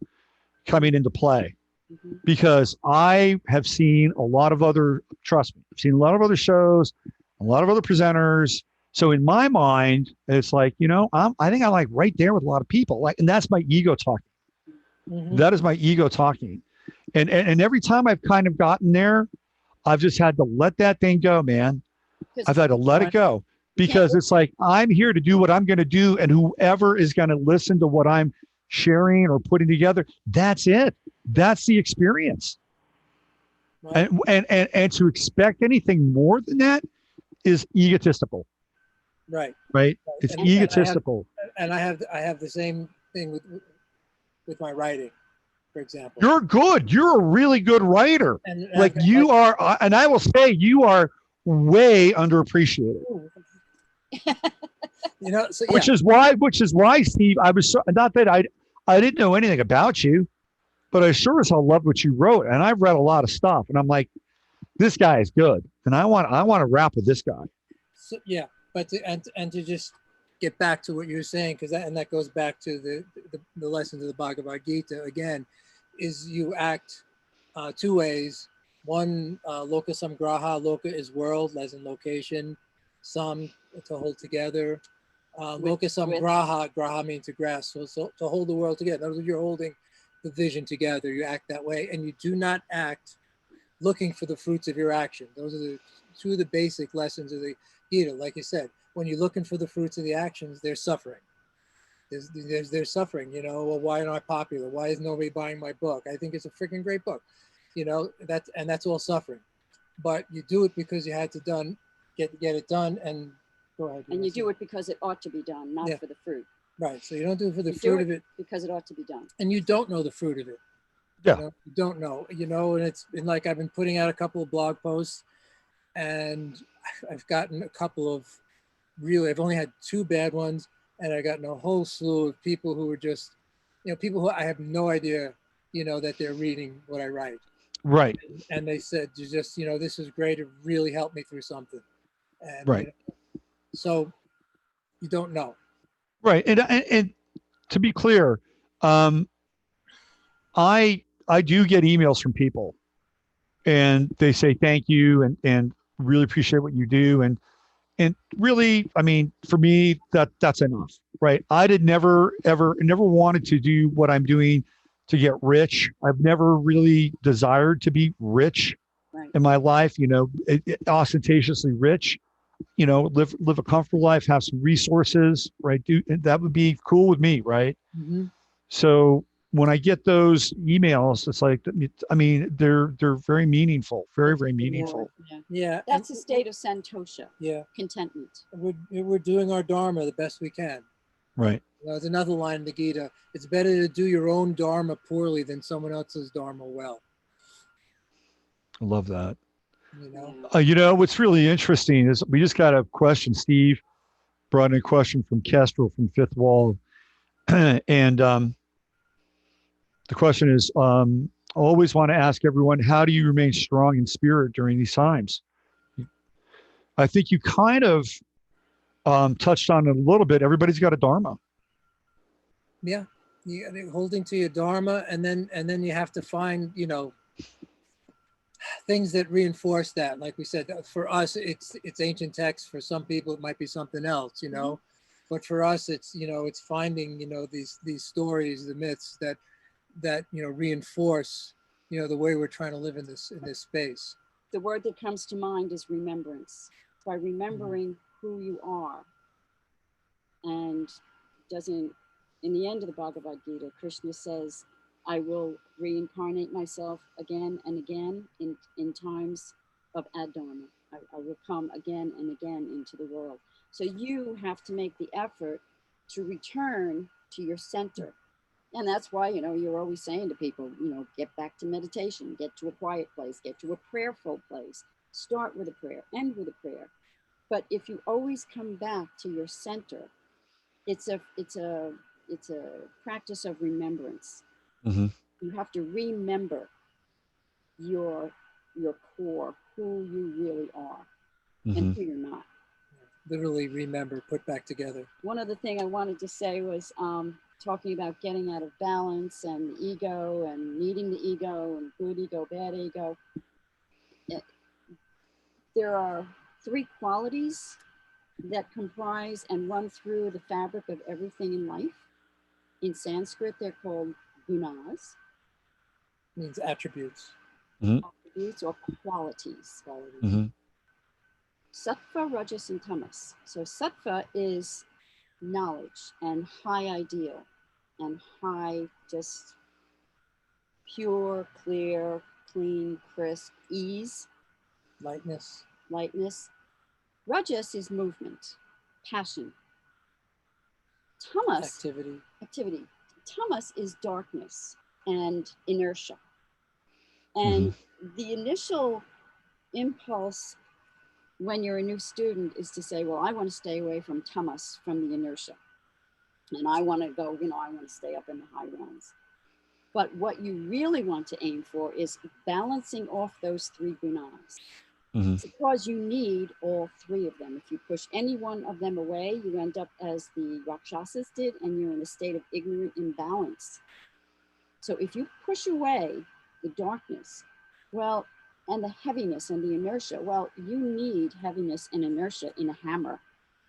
coming into play. Mm-hmm. Because I have seen a lot of other, trust me, I've seen a lot of other shows, a lot of other presenters. So in my mind, it's like, I think I'm like right there with a lot of people, and that's my ego talking. Mm-hmm. That is my ego talking. And every time I've kind of gotten there, I've just had to let that thing go, man. I've had to let it go because it's like, I'm here to do what I'm going to do. And whoever is going to listen to what I'm sharing or putting together, that's it. That's the experience. Right. And to expect anything more than that is egotistical. Right. Right. It's egotistical. And I have the same thing with my writing, for example. You're good. You're a really good writer. And like you are, and I will say you are way underappreciated. So, yeah. Which is why, Steve, I was not that I didn't know anything about you, but I sure as hell loved what you wrote. And I've read a lot of stuff and I'm like, this guy is good. And I want to rap with this guy. So, yeah. But to just get back to what you were saying, because that goes back to the lessons of the Bhagavad Gita again, is you act two ways. One, loka samgraha, loka is world, as in location, sam to hold together. Loka samgraha, graha means to grasp, so to hold the world together. In other words, you're holding the vision together, you act that way, and you do not act looking for the fruits of your action. Those are two of the basic lessons of the Gita. Like you said, when you're looking for the fruits of the actions, there's suffering. There's suffering, well, why am I popular? Why is nobody buying my book? I think it's a freaking great book. That's all suffering. But you do it because you had to get it done, and go ahead. And you do it because it ought to be done, not for the fruit. Right. So you don't do it for the fruit of it. Because it ought to be done. And you don't know the fruit of it. Yeah. You don't know, and it's been like I've been putting out a couple of blog posts, and I've gotten a couple of I've only had 2 bad ones, and I've gotten a whole slew of people who are just, people who I have no idea, that they're reading what I write. Right. And they said, this is great. It really helped me through something. And, right. So you don't know. Right. And to be clear, I do get emails from people and they say, thank you. And really appreciate what you do. And really, I mean, for me, that's enough, right? I never wanted to do what I'm doing to get rich. I've never really desired to be rich in my life, ostentatiously rich, live a comfortable life, have some resources, right? That would be cool with me, right? Mm-hmm. So when I get those emails, it's like, I mean, they're very meaningful, very, very meaningful. Yeah. That's a state of santosha. Yeah. Contentment. We're doing our dharma the best we can. Right. There's another line in the Gita. It's better to do your own dharma poorly than someone else's dharma well. I love that. What's really interesting is we just got a question. Steve brought in a question from Kestrel from Fifth Wall. And the question is, I always want to ask everyone, how do you remain strong in spirit during these times? I think you kind of touched on it a little bit. Everybody's got a dharma. Yeah, holding to your dharma, and then you have to find, things that reinforce that. Like we said, for us, it's ancient texts. For some people, it might be something else, But for us, it's it's finding these stories, the myths that reinforce the way we're trying to live in this space. The word that comes to mind is remembrance. By remembering who you are, and in the end of the Bhagavad Gita, Krishna says, I will reincarnate myself again and again in times of adharma. I will come again and again into the world. So you have to make the effort to return to your center. And that's why, you're always saying to people, get back to meditation, get to a quiet place, get to a prayerful place, start with a prayer, end with a prayer. But if you always come back to your center, it's a practice of remembrance. Mm-hmm. You have to remember your core, who you really are, mm-hmm. and who you're not. Literally remember, put back together. One other thing I wanted to say was talking about getting out of balance and the ego and needing the ego and good ego, bad ego. There are 3 qualities that comprise and run through the fabric of everything in life. In Sanskrit, they're called gunas. Means attributes. Mm-hmm. Attributes or qualities. Mm-hmm. Sattva, Rajas, and Tamas. So Sattva is knowledge and high ideal and high, just pure, clear, clean, crisp, ease. Lightness. Rajas is movement, passion. Tamas, activity. Tamas is darkness and inertia. And the initial impulse when you're a new student is to say, well, I want to stay away from tamas, from the inertia. And I want to go, I want to stay up in the high realms. But what you really want to aim for is balancing off those 3 gunas. Mm-hmm. Because you need all 3 of them. If you push any one of them away, you end up as the Rakshasas did, and you're in a state of ignorant imbalance. So if you push away the darkness, and the heaviness and the inertia, you need heaviness and inertia in a hammer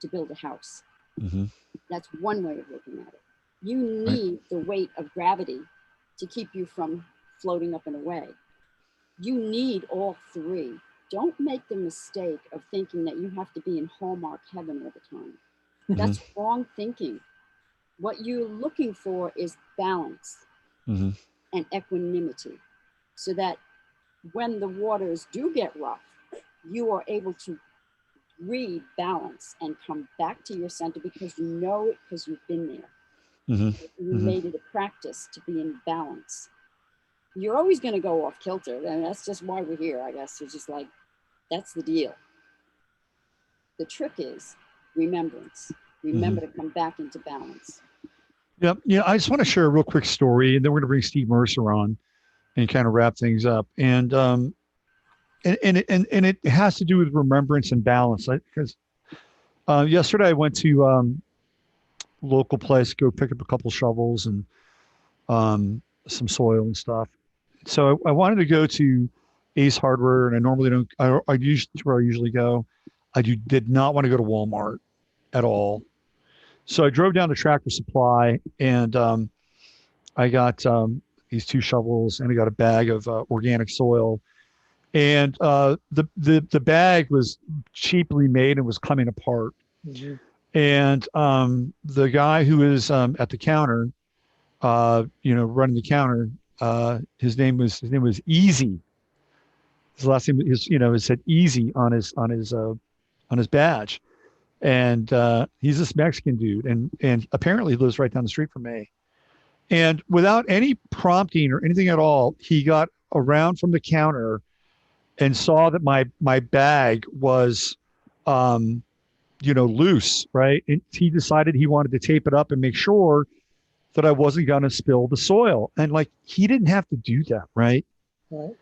to build a house. Mm-hmm. That's one way of looking at it. You need the weight of gravity to keep you from floating up and away. You need all 3. Don't make the mistake of thinking that you have to be in Hallmark heaven all the time. Mm-hmm. That's wrong thinking. What you're looking for is balance and equanimity, so that when the waters do get rough, you are able to rebalance and come back to your center because you know it, because you've been there. You made it a practice to be in balance. You're always going to go off kilter, and that's just why we're here, I guess. It's just like, that's the deal. The trick is remembrance. Remember to come back into balance. Yep. Yeah, I just want to share a real quick story, and then we're going to bring Steve Mercer on and kind of wrap things up. And it has to do with remembrance and balance. Because yesterday I went to local place, go pick up a couple shovels and some soil and stuff. So I wanted to go to Ace Hardware, and I normally don't. I usually go. Did not want to go to Walmart at all. So I drove down to Tractor Supply, and I got these 2 shovels, and I got a bag of organic soil. And the bag was cheaply made and was coming apart. Mm-hmm. And the guy who is at the counter, running the counter, his name was Easy. His last name is, it said Easy on his badge. And he's this Mexican dude, and apparently lives right down the street from me. And without any prompting or anything at all, he got around from the counter and saw that my bag was, loose, right? And he decided he wanted to tape it up and make sure that I wasn't going to spill the soil. And like, he didn't have to do that, right? Right.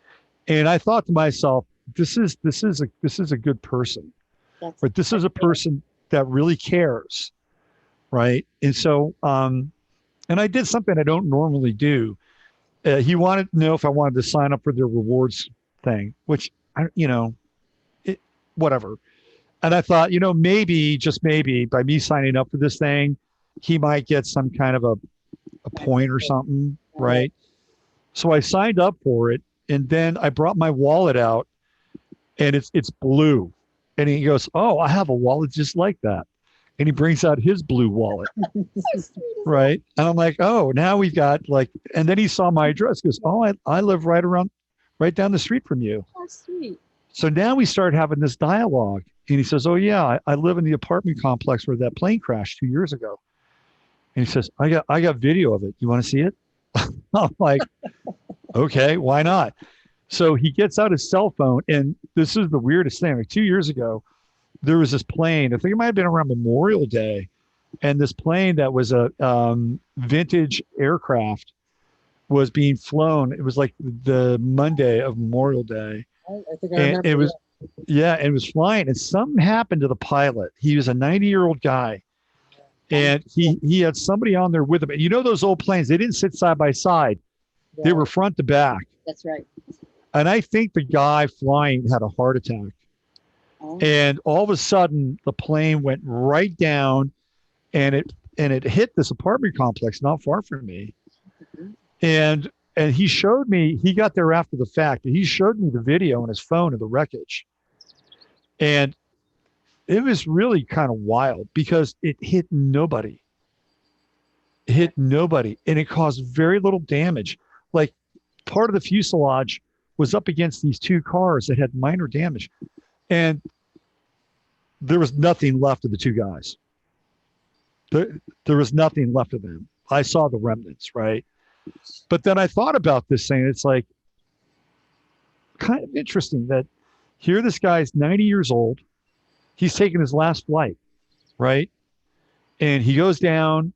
And I thought to myself, this is a good person, but this is a person that really cares, right? And so, and I did something I don't normally do. He wanted to know if I wanted to sign up for their rewards thing, which whatever. And I thought, maybe, just maybe, by me signing up for this thing, he might get some kind of a point or something, right? So I signed up for it, and then I brought my wallet out, and it's blue. And he goes, "Oh, I have a wallet just like that." And he brings out his blue wallet, right? And I'm like, "Oh, now we've got like," and then he saw my address. He goes, "Oh, I live right down the street from you." Oh, sweet. So now we start having this dialogue. And he says, "Oh, yeah, I live in the apartment complex where that plane crashed 2 years ago." And he says, I got video of it. You want to see it?" I'm like, "Okay, why not?" So he gets out his cell phone. And this is the weirdest thing. Like 2 years ago, there was this plane. I think it might have been around Memorial Day. And this plane that was a vintage aircraft was being flown. It was like the Monday of Memorial Day. I think I remember. It was, yeah, it was flying, and something happened to the pilot. He was a 90-year-old guy, and he had somebody on there with him. And those old planes, they didn't sit side by side; they were front to back. That's right. And I think the guy flying had a heart attack. Oh. And all of a sudden, the plane went right down, and it hit this apartment complex not far from me. And he showed me. He got there after the fact. He showed me the video on his phone of the wreckage. And it was really kind of wild because it hit nobody. It hit nobody. And it caused very little damage. Like, part of the fuselage was up against these two cars that had minor damage. And there was nothing left of the two guys. There was nothing left of them. I saw the remnants, right? But then I thought about this thing. It's like kind of interesting that here this guy's 90 years old. He's taking his last flight, right? And he goes down,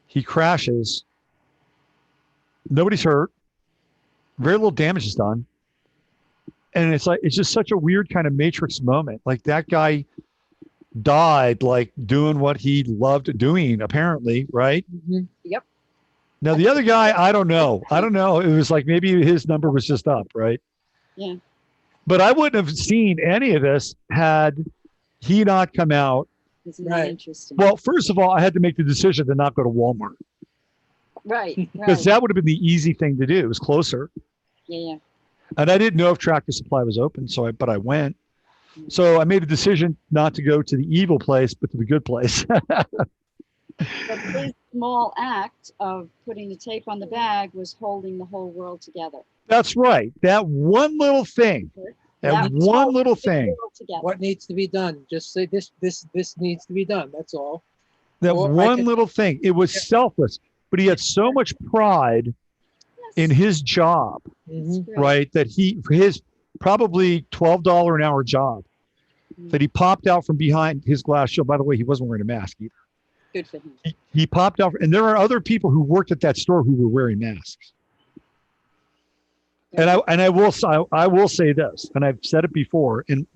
he crashes. Nobody's hurt. Very little damage is done. And it's like, it's just such a weird kind of Matrix moment. Like, that guy died like doing what he loved doing, apparently, right? Mm-hmm. Yep. Now the other guy, I don't know. It was like maybe his number was just up, right? Yeah. But I wouldn't have seen any of this had he not come out. Isn't that interesting? Well, first of all, I had to make the decision to not go to Walmart. Right. Because that would have been the easy thing to do. It was closer. Yeah. And I didn't know if Tractor Supply was open, but I went. So I made a decision not to go to the evil place, but to the good place. But his small act of putting the tape on the bag was holding the whole world together. That's right. That one little thing. That one little thing. What needs to be done? Just say this needs to be done. That's all. That one little thing. It was selfless, but he had so much pride in his job, right? That his probably $12 an hour job, that he popped out from behind his glass shield. By the way, he wasn't wearing a mask either. Good for him. He popped out, and there are other people who worked at that store who were wearing masks. And I will say this, and I've said it before, and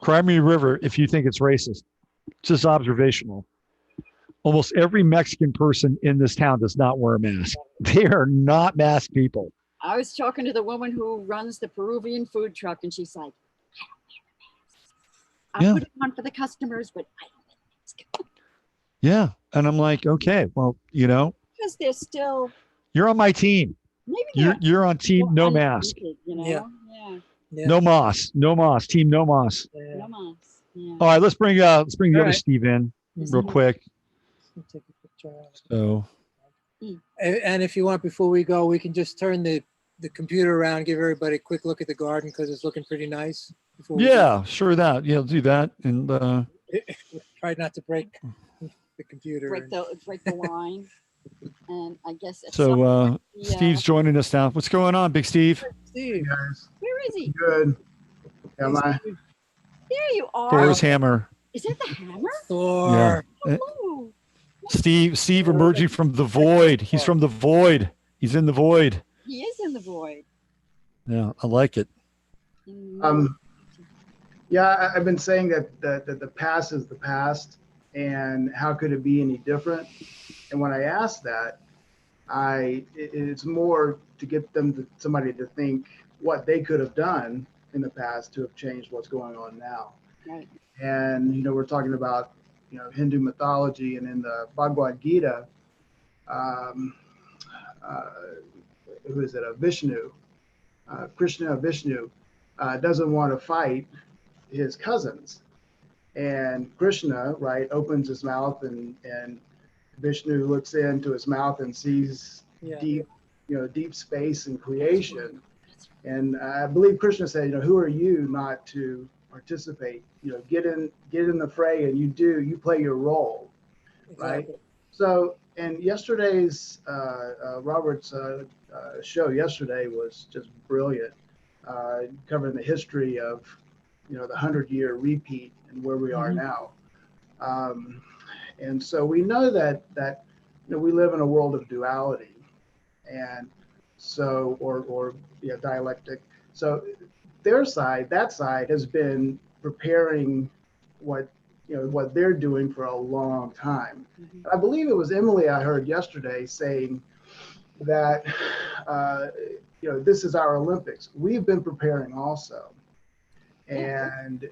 Crimea River, if you think it's racist, it's just observational. Almost every Mexican person in this town does not wear a mask. They are not masked people. I was talking to the woman who runs the Peruvian food truck, and she's like, "I don't wear a mask. I put it on for the customers, but I don't wear a mask." Yeah, and I'm like, okay, well, because they're still. You're on my team. Maybe you're on team no mask. Yeah. No moss. Team no moss. Yeah. No moss. Yeah. All right, let's bring the other Steve in real quick. Take a picture. So. And if you want, before we go, we can just turn the computer around, give everybody a quick look at the garden because it's looking pretty nice. Sure that. Yeah, I'll do that. And try not to break the computer. Break the line. And I guess at some So point, Steve's joining us now. What's going on, Big Steve? Steve, Guys, where is he? good. Am I? Steve, There you are. Thor's hammer. Is that the hammer? Thor. Yeah. Hello. Steve emerging from the void. He's from the void. He's in the void. He is in the void. Yeah, I like it. Yeah, I've been saying that the past is the past, and how could it be any different? And when I ask that, it's more to get somebody to think what they could have done in the past to have changed what's going on now. Right. And we're talking about Hindu mythology, and in the Bhagavad Gita, who is it? Vishnu, Krishna Vishnu doesn't want to fight his cousins, and Krishna, right, opens his mouth, and Vishnu looks into his mouth and sees deep space and creation. And I believe Krishna said, who are you not to participate? Get in the fray, and you play your role, right? Exactly. So, and yesterday's Robert's show yesterday was just brilliant, covering the history of the 100-year repeat and where we are now. And so we know that we live in a world of duality, and so or dialectic. So that side has been preparing what they're doing for a long time. I believe it was Emily I heard yesterday saying that this is our Olympics. We've been preparing also, and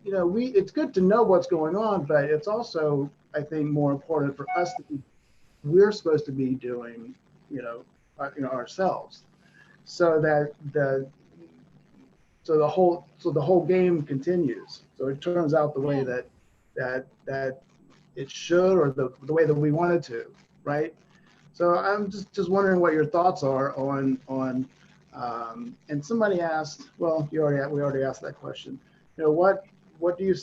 it's good to know what's going on, but it's also, I think, more important for us we're supposed to be doing ourselves, so that the whole game continues. So it turns out the way that it should, or the way that we wanted to, right? So I'm just wondering what your thoughts are on and somebody asked, well, we already asked that question. What do you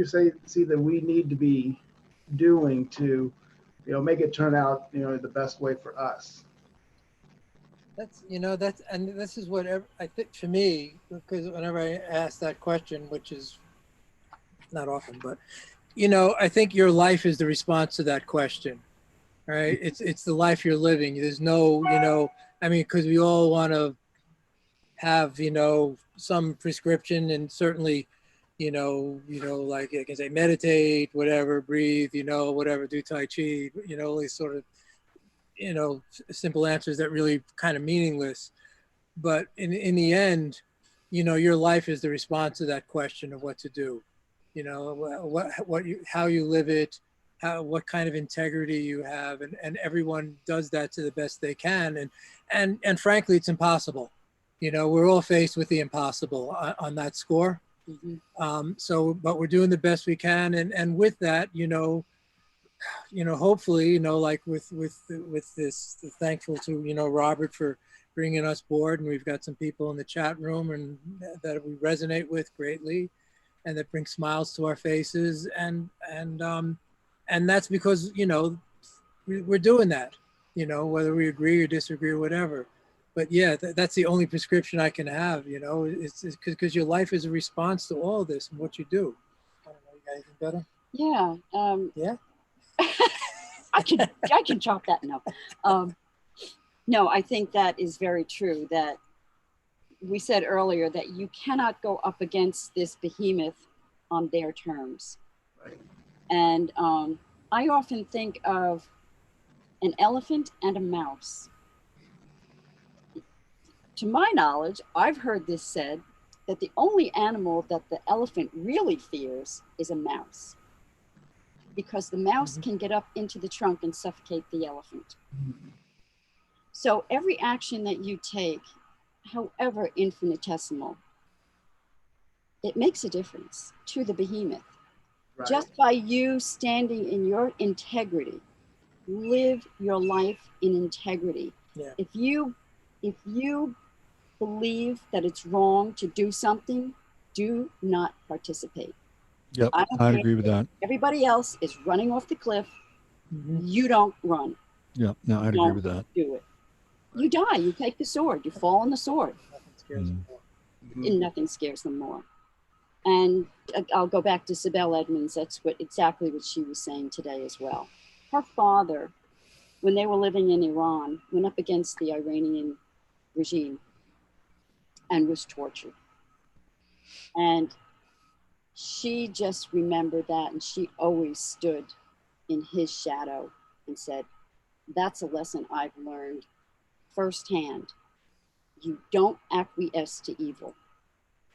see that we need to be doing to make it turn out the best way for us? And this is what I think for me, because whenever I ask that question, which is not often, but I think your life is the response to that question, right? It's the life you're living. There's no, because we all want to have some prescription, and certainly like I can say meditate, whatever, breathe, whatever, do Tai Chi, these sort of simple answers that really kind of meaningless. But in the end, your life is the response to that question of what to do. How you live it, what kind of integrity you have, and everyone does that to the best they can. And frankly, it's impossible. We're all faced with the impossible on that score. But we're doing the best we can, and with that, hopefully, like with this, thankful to Robert for bringing us board, and we've got some people in the chat room and that we resonate with greatly, and that bring smiles to our faces, and that's because we're doing that, whether we agree or disagree or whatever. But yeah, that's the only prescription I can have. It's because your life is a response to all this and what you do. I don't know, you got anything better? Yeah. Yeah. I can chop that now. No, I think that is very true, that we said earlier that you cannot go up against this behemoth on their terms. Right. And I often think of an elephant and a mouse. To my knowledge, I've heard this said that the only animal that the elephant really fears is a mouse, because the mouse can get up into the trunk and suffocate the elephant. So every action that you take, however infinitesimal, it makes a difference to the behemoth. Right. Just by you standing in your integrity, live your life in integrity. Yeah. If you believe that it's wrong to do something, do not participate. Yep, I don't I care agree with that. Everybody else is running off the cliff. you don't run. Yeah, no, I'd agree Don't with that. do it. You die. You take the sword. You fall on the sword. Nothing scares them more. And nothing scares them more. And I'll go back to Sibel Edmonds. That's exactly what she was saying today as well. Her father, when they were living in Iran, went up against the Iranian regime and was tortured. And she just remembered that, and she always stood in his shadow and said, that's a lesson I've learned firsthand. You don't acquiesce to evil.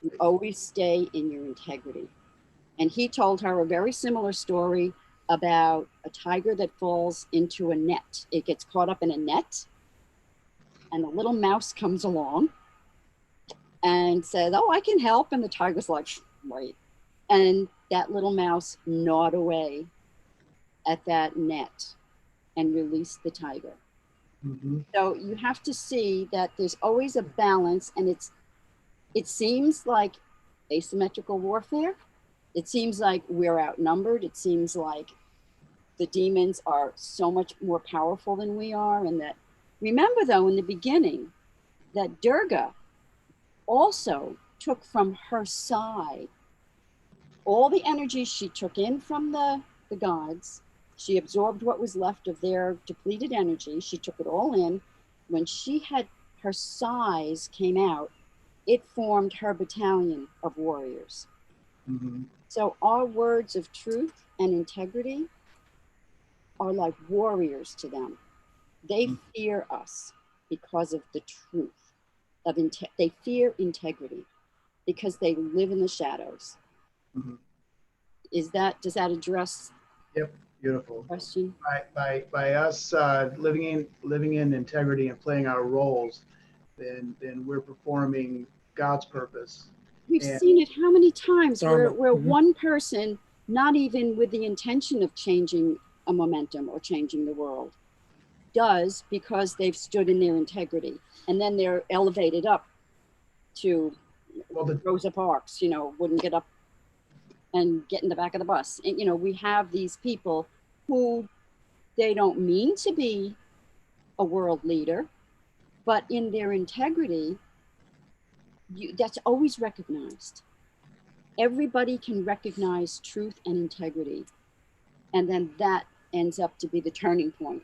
You always stay in your integrity. And he told her a very similar story about a tiger that falls into a net. It gets caught up in a net, and a little mouse comes along and says, oh, I can help. And the tiger's like, right. And that little mouse gnawed away at that net and released the tiger. So you have to see that there's always a balance, and it seems like asymmetrical warfare. It seems like we're outnumbered. It seems like the demons are so much more powerful than we are. And that, remember though, in the beginning, that Durga also took from her side all the energy she took in from the gods. She absorbed what was left of their depleted energy. She took it all in. When she had her size came out, it formed her battalion of warriors. So our words of truth and integrity are like warriors to them. They fear us because of the truth of they fear integrity because they live in the shadows. Does that address? Yep, beautiful. Question? By us living in integrity and playing our roles, then we're performing God's purpose. We've seen it how many times where Mm-hmm. one person, not even with the intention of changing a momentum or changing the world, does because they've stood in their integrity. And then they're elevated up to Rosa Parks, wouldn't get up and get in the back of the bus. And, we have these people who they don't mean to be a world leader, but in their integrity, that's always recognized. Everybody can recognize truth and integrity. And then that ends up to be the turning point.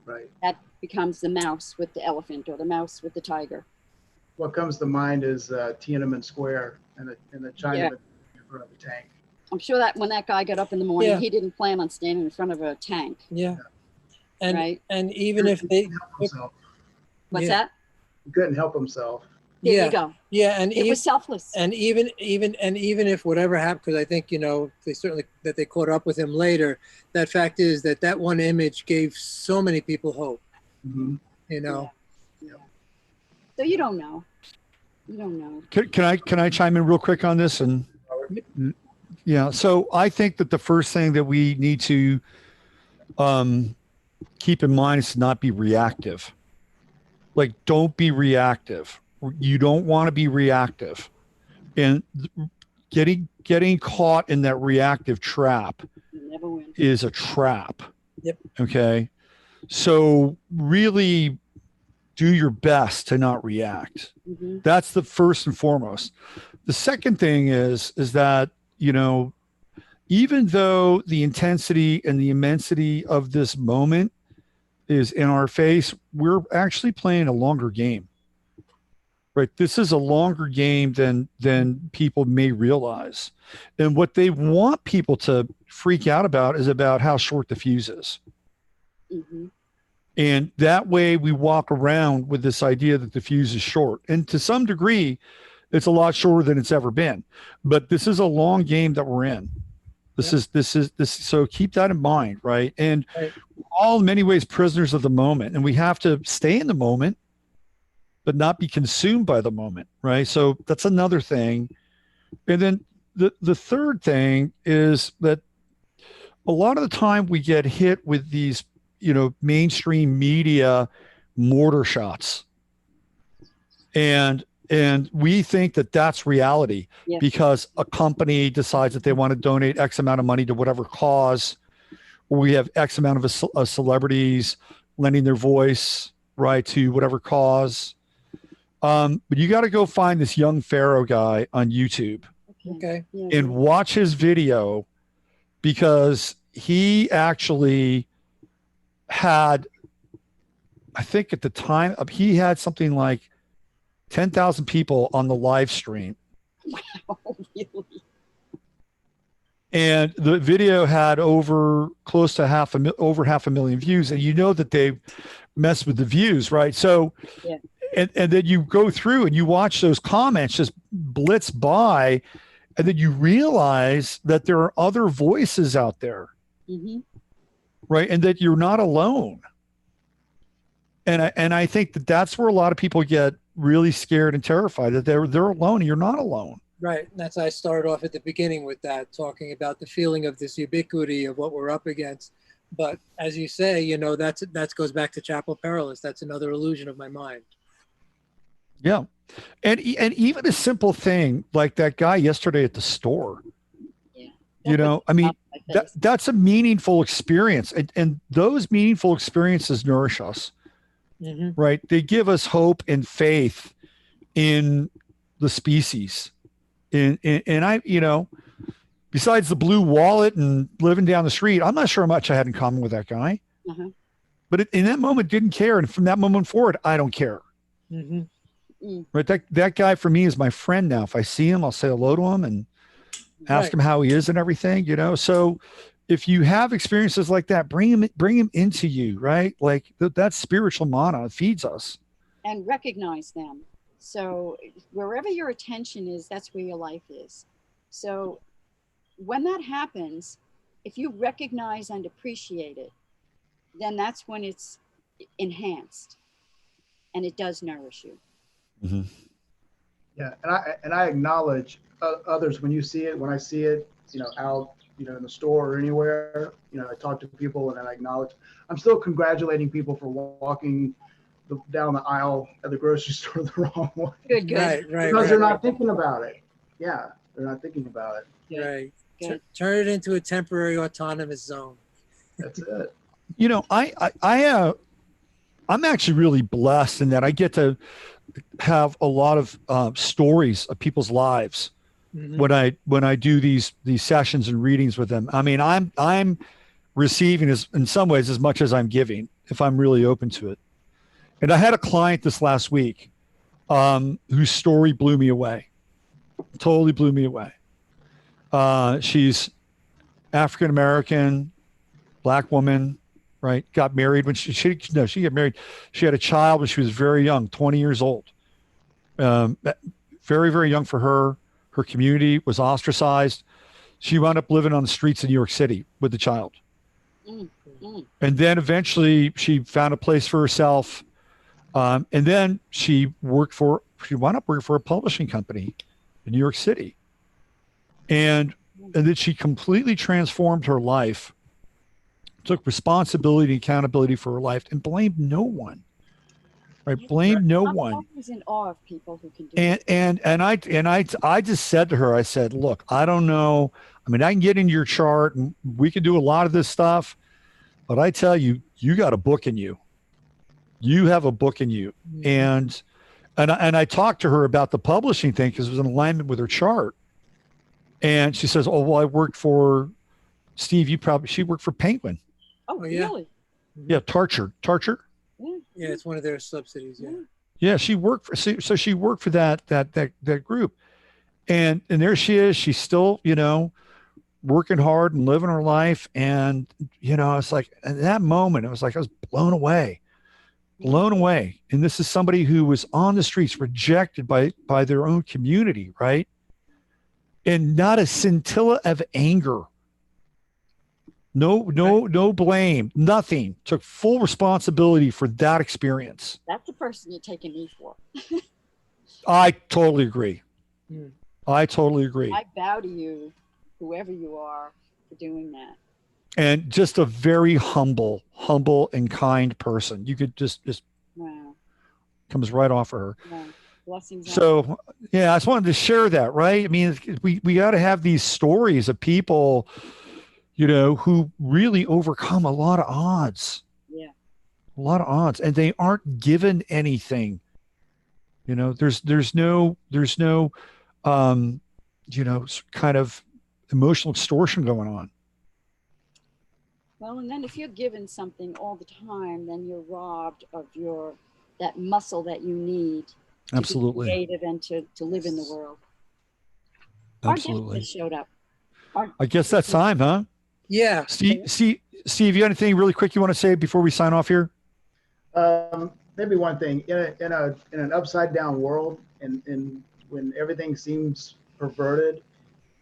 Right. That becomes the mouse with the elephant or the mouse with the tiger. What comes to mind is Tiananmen Square and the Chinaman in front of the tank. I'm sure that when that guy got up in the morning, he didn't plan on standing in front of a tank. Yeah. And right? and even if they What's that? He couldn't help himself. There you go. Yeah, and it was selfless. And even if whatever happened, because I think they certainly that they caught up with him later. That fact is that one image gave so many people hope. Yeah. So you don't know. You don't know. Can I chime in real quick on this? And yeah, so I think that the first thing that we need to keep in mind is to not be reactive. Like, don't be reactive. You don't want to be reactive, and getting caught in that reactive trap is a trap. Yep. Okay. So really do your best to not react. That's the first and foremost. The second thing is that, even though the intensity and the immensity of this moment is in our face, we're actually playing a longer game. Right. This is a longer game than people may realize. And what they want people to freak out about is about how short the fuse is. And that way we walk around with this idea that the fuse is short. And to some degree, it's a lot shorter than it's ever been. But this is a long game that we're in. This is so keep that in mind, right? And we're all in many ways prisoners of the moment. And we have to stay in the moment, but not be consumed by the moment, right? So that's another thing. And then the third thing is that a lot of the time we get hit with these, mainstream media mortar shots. And we think that that's reality because a company decides that they want to donate X amount of money to whatever cause, where we have X amount of celebrities lending their voice, right, to whatever cause. But you got to go find this Young Pharaoh guy on YouTube Okay. Yeah. and watch his video, because he actually had, I think at the time, he had something like 10,000 people on the live stream. Oh, really? And the video had over close to over 500,000 views. And you know that they mess with the views, right? So, Yeah. and then you go through and you watch those comments just blitz by, and then you realize that there are other voices out there, Mm-hmm. right? And that you're not alone. And I think that that's where a lot of people get really scared and terrified, that they're alone, and you're not alone. Right. And that's, I started off at the beginning with that, talking about the feeling of this ubiquity of what we're up against. But as you say, you know, that goes back to Chapel Perilous. That's another illusion of my mind. Yeah. And even a simple thing like that guy yesterday at the store, Yeah. you know, I mean, That, that's a meaningful experience. And those meaningful experiences nourish us, Mm-hmm. right? They give us hope and faith in the species. And I, you know, besides the blue wallet and living down the street, I'm not sure how much I had in common with that guy. Uh-huh. But in that moment, didn't care. And from that moment forward, I don't care. Mm-hmm. Right. That guy for me is my friend now. If I see him, I'll say hello to him and ask Right. him how he is and everything, you know? So if you have experiences like that, bring him into you, right? Like that spiritual mana feeds us. and recognize them. So wherever your attention is, that's where your life is. So when that happens, if you recognize and appreciate it, then that's when it's enhanced and it does nourish you. Mm-hmm. Yeah, and I acknowledge others when you see it. When I see it, you know, out, you know, in the store or anywhere, you know, I talk to people and then I acknowledge. I'm still congratulating people for walking down the aisle at the grocery store the wrong way. Good, good. Right. Because they're not thinking about it. Yeah, they're not thinking about it. Good. Right. Good. Turn it into a temporary autonomous zone. That's it. You know, I'm actually really blessed in that I get to have a lot of stories of people's lives Mm-hmm. when I do these sessions and readings with them. I mean, I'm receiving in some ways as much as I'm giving, if I'm really open to it. And I had a client this last week whose story blew me away, totally blew me away. She's African American, Black woman, right? Got married when she got married. She had a child when she was very young, 20 years old. Very, very young for her. Her community was ostracized. She wound up living on the streets of New York City with the child. And then eventually she found a place for herself. And then she wound up working for a publishing company in New York City. And then she completely transformed her life, took responsibility and accountability for her life, and blamed no one. Right? Blamed no I'm one. always in awe of people who can do And I just said to her, I said, look, I don't know. I mean, I can get into your chart and we can do a lot of this stuff, but I tell you, you got a book in you. You have a book in you. And I talked to her about the publishing thing because it was in alignment with her chart. And she says, oh, well, I worked for Steve. She worked for Penguin. Oh, yeah. really? Yeah. Tarcher. Yeah, it's one of their subsidies. Yeah. Yeah. She worked she worked for that group. And there she is. She's still, you know, working hard and living her life. And, you know, it's like at that moment, it was like I was blown away. And this is somebody who was on the streets, rejected by their own community, right? And not a scintilla of anger. No blame, nothing. Took full responsibility for that experience. That's the person you're taking me for. I totally agree. Hmm. I totally agree. I bow to you, whoever you are, for doing that. And just a very humble and kind person. You could just Wow. comes right off of her. Wow. Blessings. on So yeah, I just wanted to share that, right? I mean, we got to have these stories of people, who really overcome a lot of odds, Yeah. and they aren't given anything. There's no kind of emotional extortion going on. Well, and then if you're given something all the time, then you're robbed of that muscle that you need to Absolutely. be creative and to live in the world. Our guest Absolutely. just showed up. I guess that's time, huh? Yeah. Steve, you got anything really quick you want to say before we sign off here? Maybe one thing in an upside down world, and when everything seems perverted,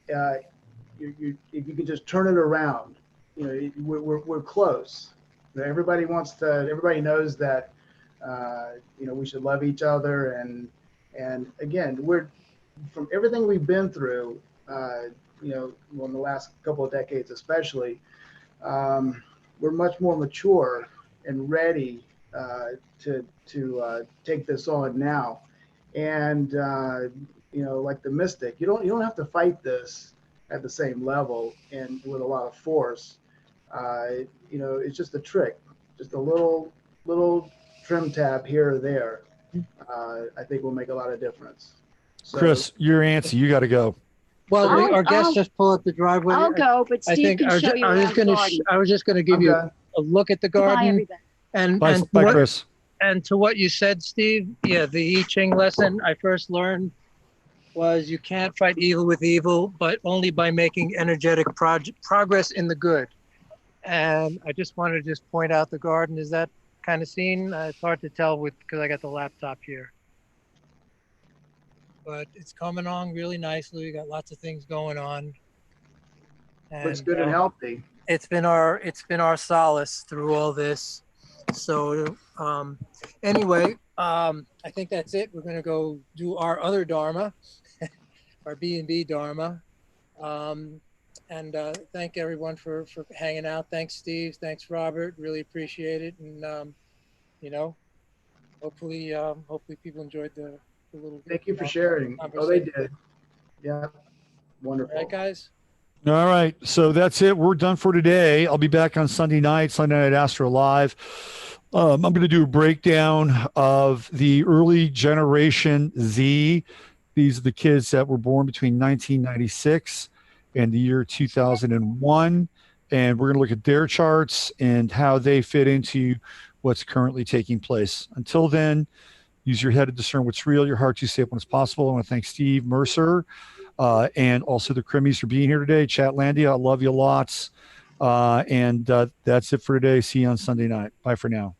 if you could just turn it around, we're close. Everybody knows that we should love each other, and again, we're from everything we've been through, in the last couple of decades especially, we're much more mature and ready to take this on now. And like the mystic, you don't have to fight this at the same level and with a lot of force. It's just a trick, just a little trim tab here or there. I think will make a lot of difference. So, Chris, you're antsy. You got to go. Well, I'll- our guests I'll- just pull up the driveway. I'll go, but I Steve think can show you around the garden. I was just going to give I'm you done. a look at the Bye, garden. everybody. And Bye, and bye, what- Chris. And to what you said, Steve, yeah, the I Ching lesson I first learned was you can't fight evil with evil, but only by making energetic progress in the good. And I just wanted to just point out the garden is that kind of scene. It's hard to tell because I got the laptop here. But it's coming along really nicely. We got lots of things going on. looks good and healthy. It's been our solace through all this. So anyway, I think that's it. We're going to go do our other Dharma, our B&B Dharma. And thank everyone for hanging out. Thanks, Steve. Thanks, Robert. Really appreciate it. And, hopefully people enjoyed the little. Thank you for sharing. Oh, they did. Yeah. Wonderful. All right, guys. All right. So that's it. We're done for today. I'll be back on Sunday night Astro Live. I'm going to do a breakdown of the early generation Z. These are the kids that were born between 1996 and the year 2001. And we're going to look at their charts and how they fit into what's currently taking place. Until then, use your head to discern what's real, your heart to say when it's possible. I want to thank Steve Mercer and also the Crimis for being here today. Chatlandia, I love you lots. And that's it for today. See you on Sunday night. Bye for now.